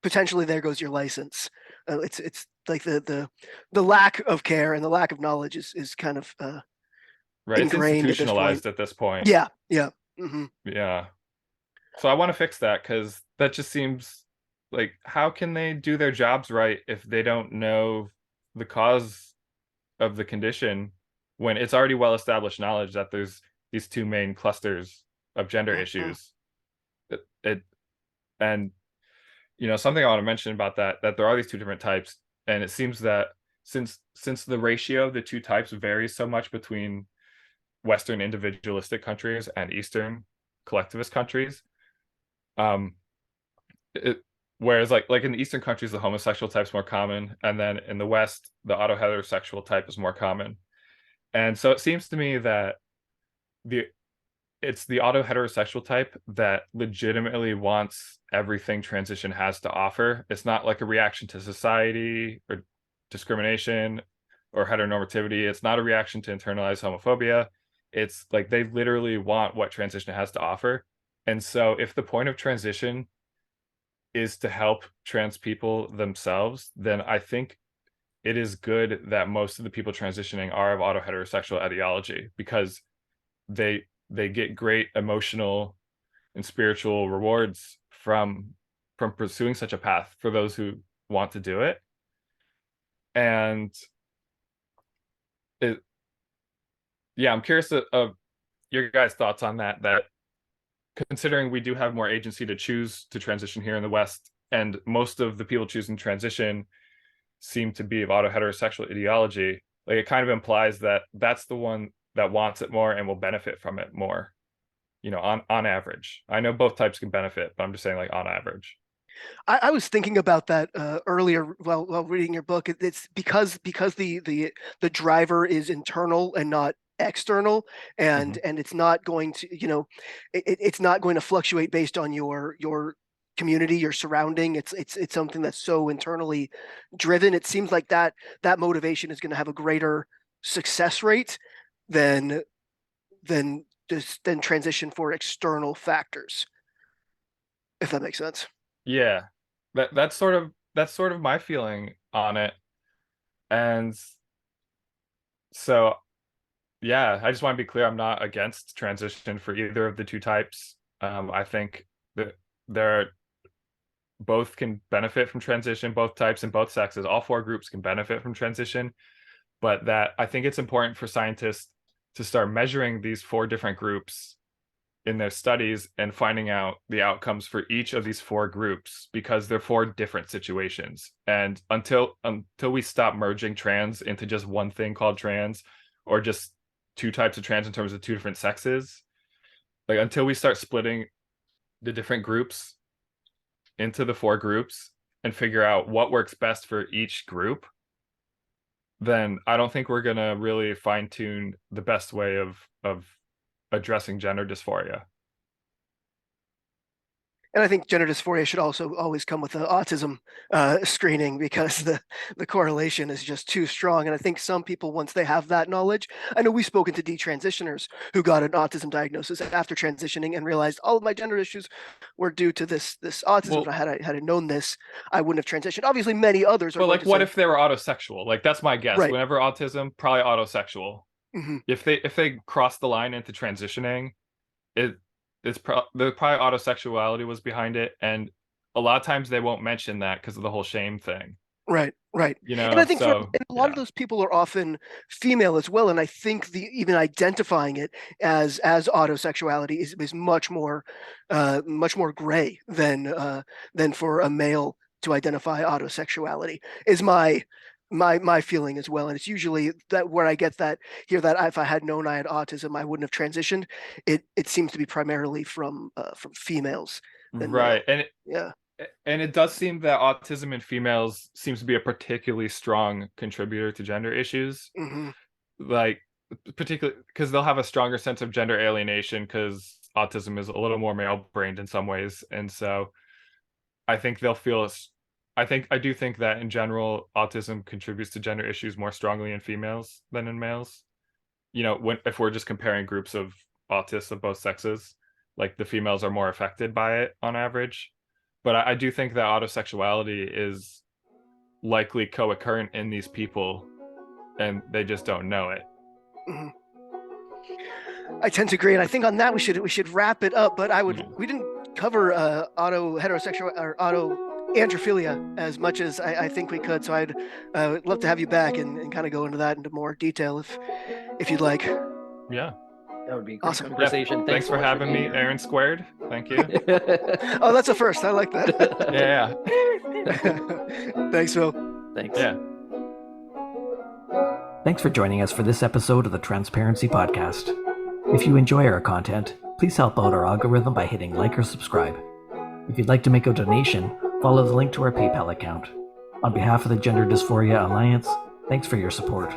potentially there goes your license. It's like the lack of care and the lack of knowledge is kind of right. It's ingrained at this point. institutionalized at this point. Yeah, yeah. Hmm. Yeah. So I want to fix that, because that just seems like, how can they do their jobs right if they don't know the cause of the condition, when it's already well established knowledge that there's these two main clusters of gender Hmm. issues. It and something I want to mention about that there are these two different types, and it seems that since the ratio of the two types varies so much between Western individualistic countries and Eastern collectivist countries, um, it, whereas like in the Eastern countries the homosexual type is more common, and then in the West the autoheterosexual type is more common. And so it seems to me that the it's the autoheterosexual type that legitimately wants everything transition has to offer. It's not like a reaction to society or discrimination or heteronormativity. It's not a reaction to internalized homophobia. It's like they literally want what transition has to offer. And so if the point of transition is to help trans people themselves, then I think it is good that most of the people transitioning are of autoheterosexual ideology, because they get great emotional and spiritual rewards from pursuing such a path for those who want to do it. And it yeah, I'm curious of your guys' thoughts on that, considering we do have more agency to choose to transition here in the West, and most of the people choosing transition seem to be of autoheterosexual ideology. Like, it kind of implies that that's the one that wants it more and will benefit from it more, on average. I know both types can benefit, but I'm just saying, like, on average. I was thinking about that earlier while reading your book. It's because the driver is internal and not external, Mhm. and it's not going to it's not going to fluctuate based on your community, your surrounding. It's something that's so internally driven. It seems like that motivation is going to have a greater success rate than than transition for external factors, if that makes sense. Yeah, that's sort of my feeling on it. And so, yeah, I just want to be clear, I'm not against transition for either of the two types. I think that they're both can benefit from transition, both types and both sexes. All four groups can benefit from transition, but that I think it's important for scientists to start measuring these four different groups in their studies and finding out the outcomes for each of these four groups, because they're four different situations. And until we stop merging trans into just one thing called trans, or just two types of trans in terms of two different sexes, like until we start splitting the different groups into the 4 groups and figure out what works best for each group, then I don't think we're going to really fine tune the best way of addressing gender dysphoria. And I think gender dysphoria should also always come with the autism screening, because the correlation is just too strong. And I think some people, once they have that knowledge, I know we've spoken to detransitioners who got an autism diagnosis after transitioning and realized all of my gender issues were due to this autism. Well, Had I known this, I wouldn't have transitioned. Obviously, many others are. But going like, to what say, if they were autosexual? Like, that's my guess. Right. Whenever autism, probably autosexual. Mm-hmm. If they cross the line into transitioning, probably autosexuality was behind it, and a lot of times they won't mention that because of the whole shame thing. Right. You know, and I think so a lot of those people are often female as well, and I think even identifying it as autosexuality is much more gray than for a male to identify autosexuality, is my feeling as well. And it's usually that where I get that if I had known I had autism, I wouldn't have transitioned. It seems to be primarily from females than right, male. and it does seem that autism in females seems to be a particularly strong contributor to gender issues. Mm-hmm. Like, particularly because they'll have a stronger sense of gender alienation because autism is a little more male-brained in some ways, and so I think they'll feel. I do think that in general, autism contributes to gender issues more strongly in females than in males. You know, if we're just comparing groups of autists of both sexes, like the females are more affected by it on average. But I do think that autosexuality is likely co-occurrent in these people, and they just don't know it. Mm-hmm. I tend to agree, and I think on that we should wrap it up. But we didn't cover autoheterosexual or autoandrophilia as much as I think we could. So I'd love to have you back and kind of go into that into more detail if you'd like. Yeah. That would be a great Awesome. conversation. Yeah. Thanks so for much having me, being here. Aaron Squared. Thank you. Oh, that's a first. I like that. Yeah. Thanks, Phil. Thanks. Yeah. Thanks for joining us for this episode of the Transparency Podcast. If you enjoy our content, please help out our algorithm by hitting like or subscribe. If you'd like to make a donation, follow the link to our PayPal account. On behalf of the Gender Dysphoria Alliance, thanks for your support.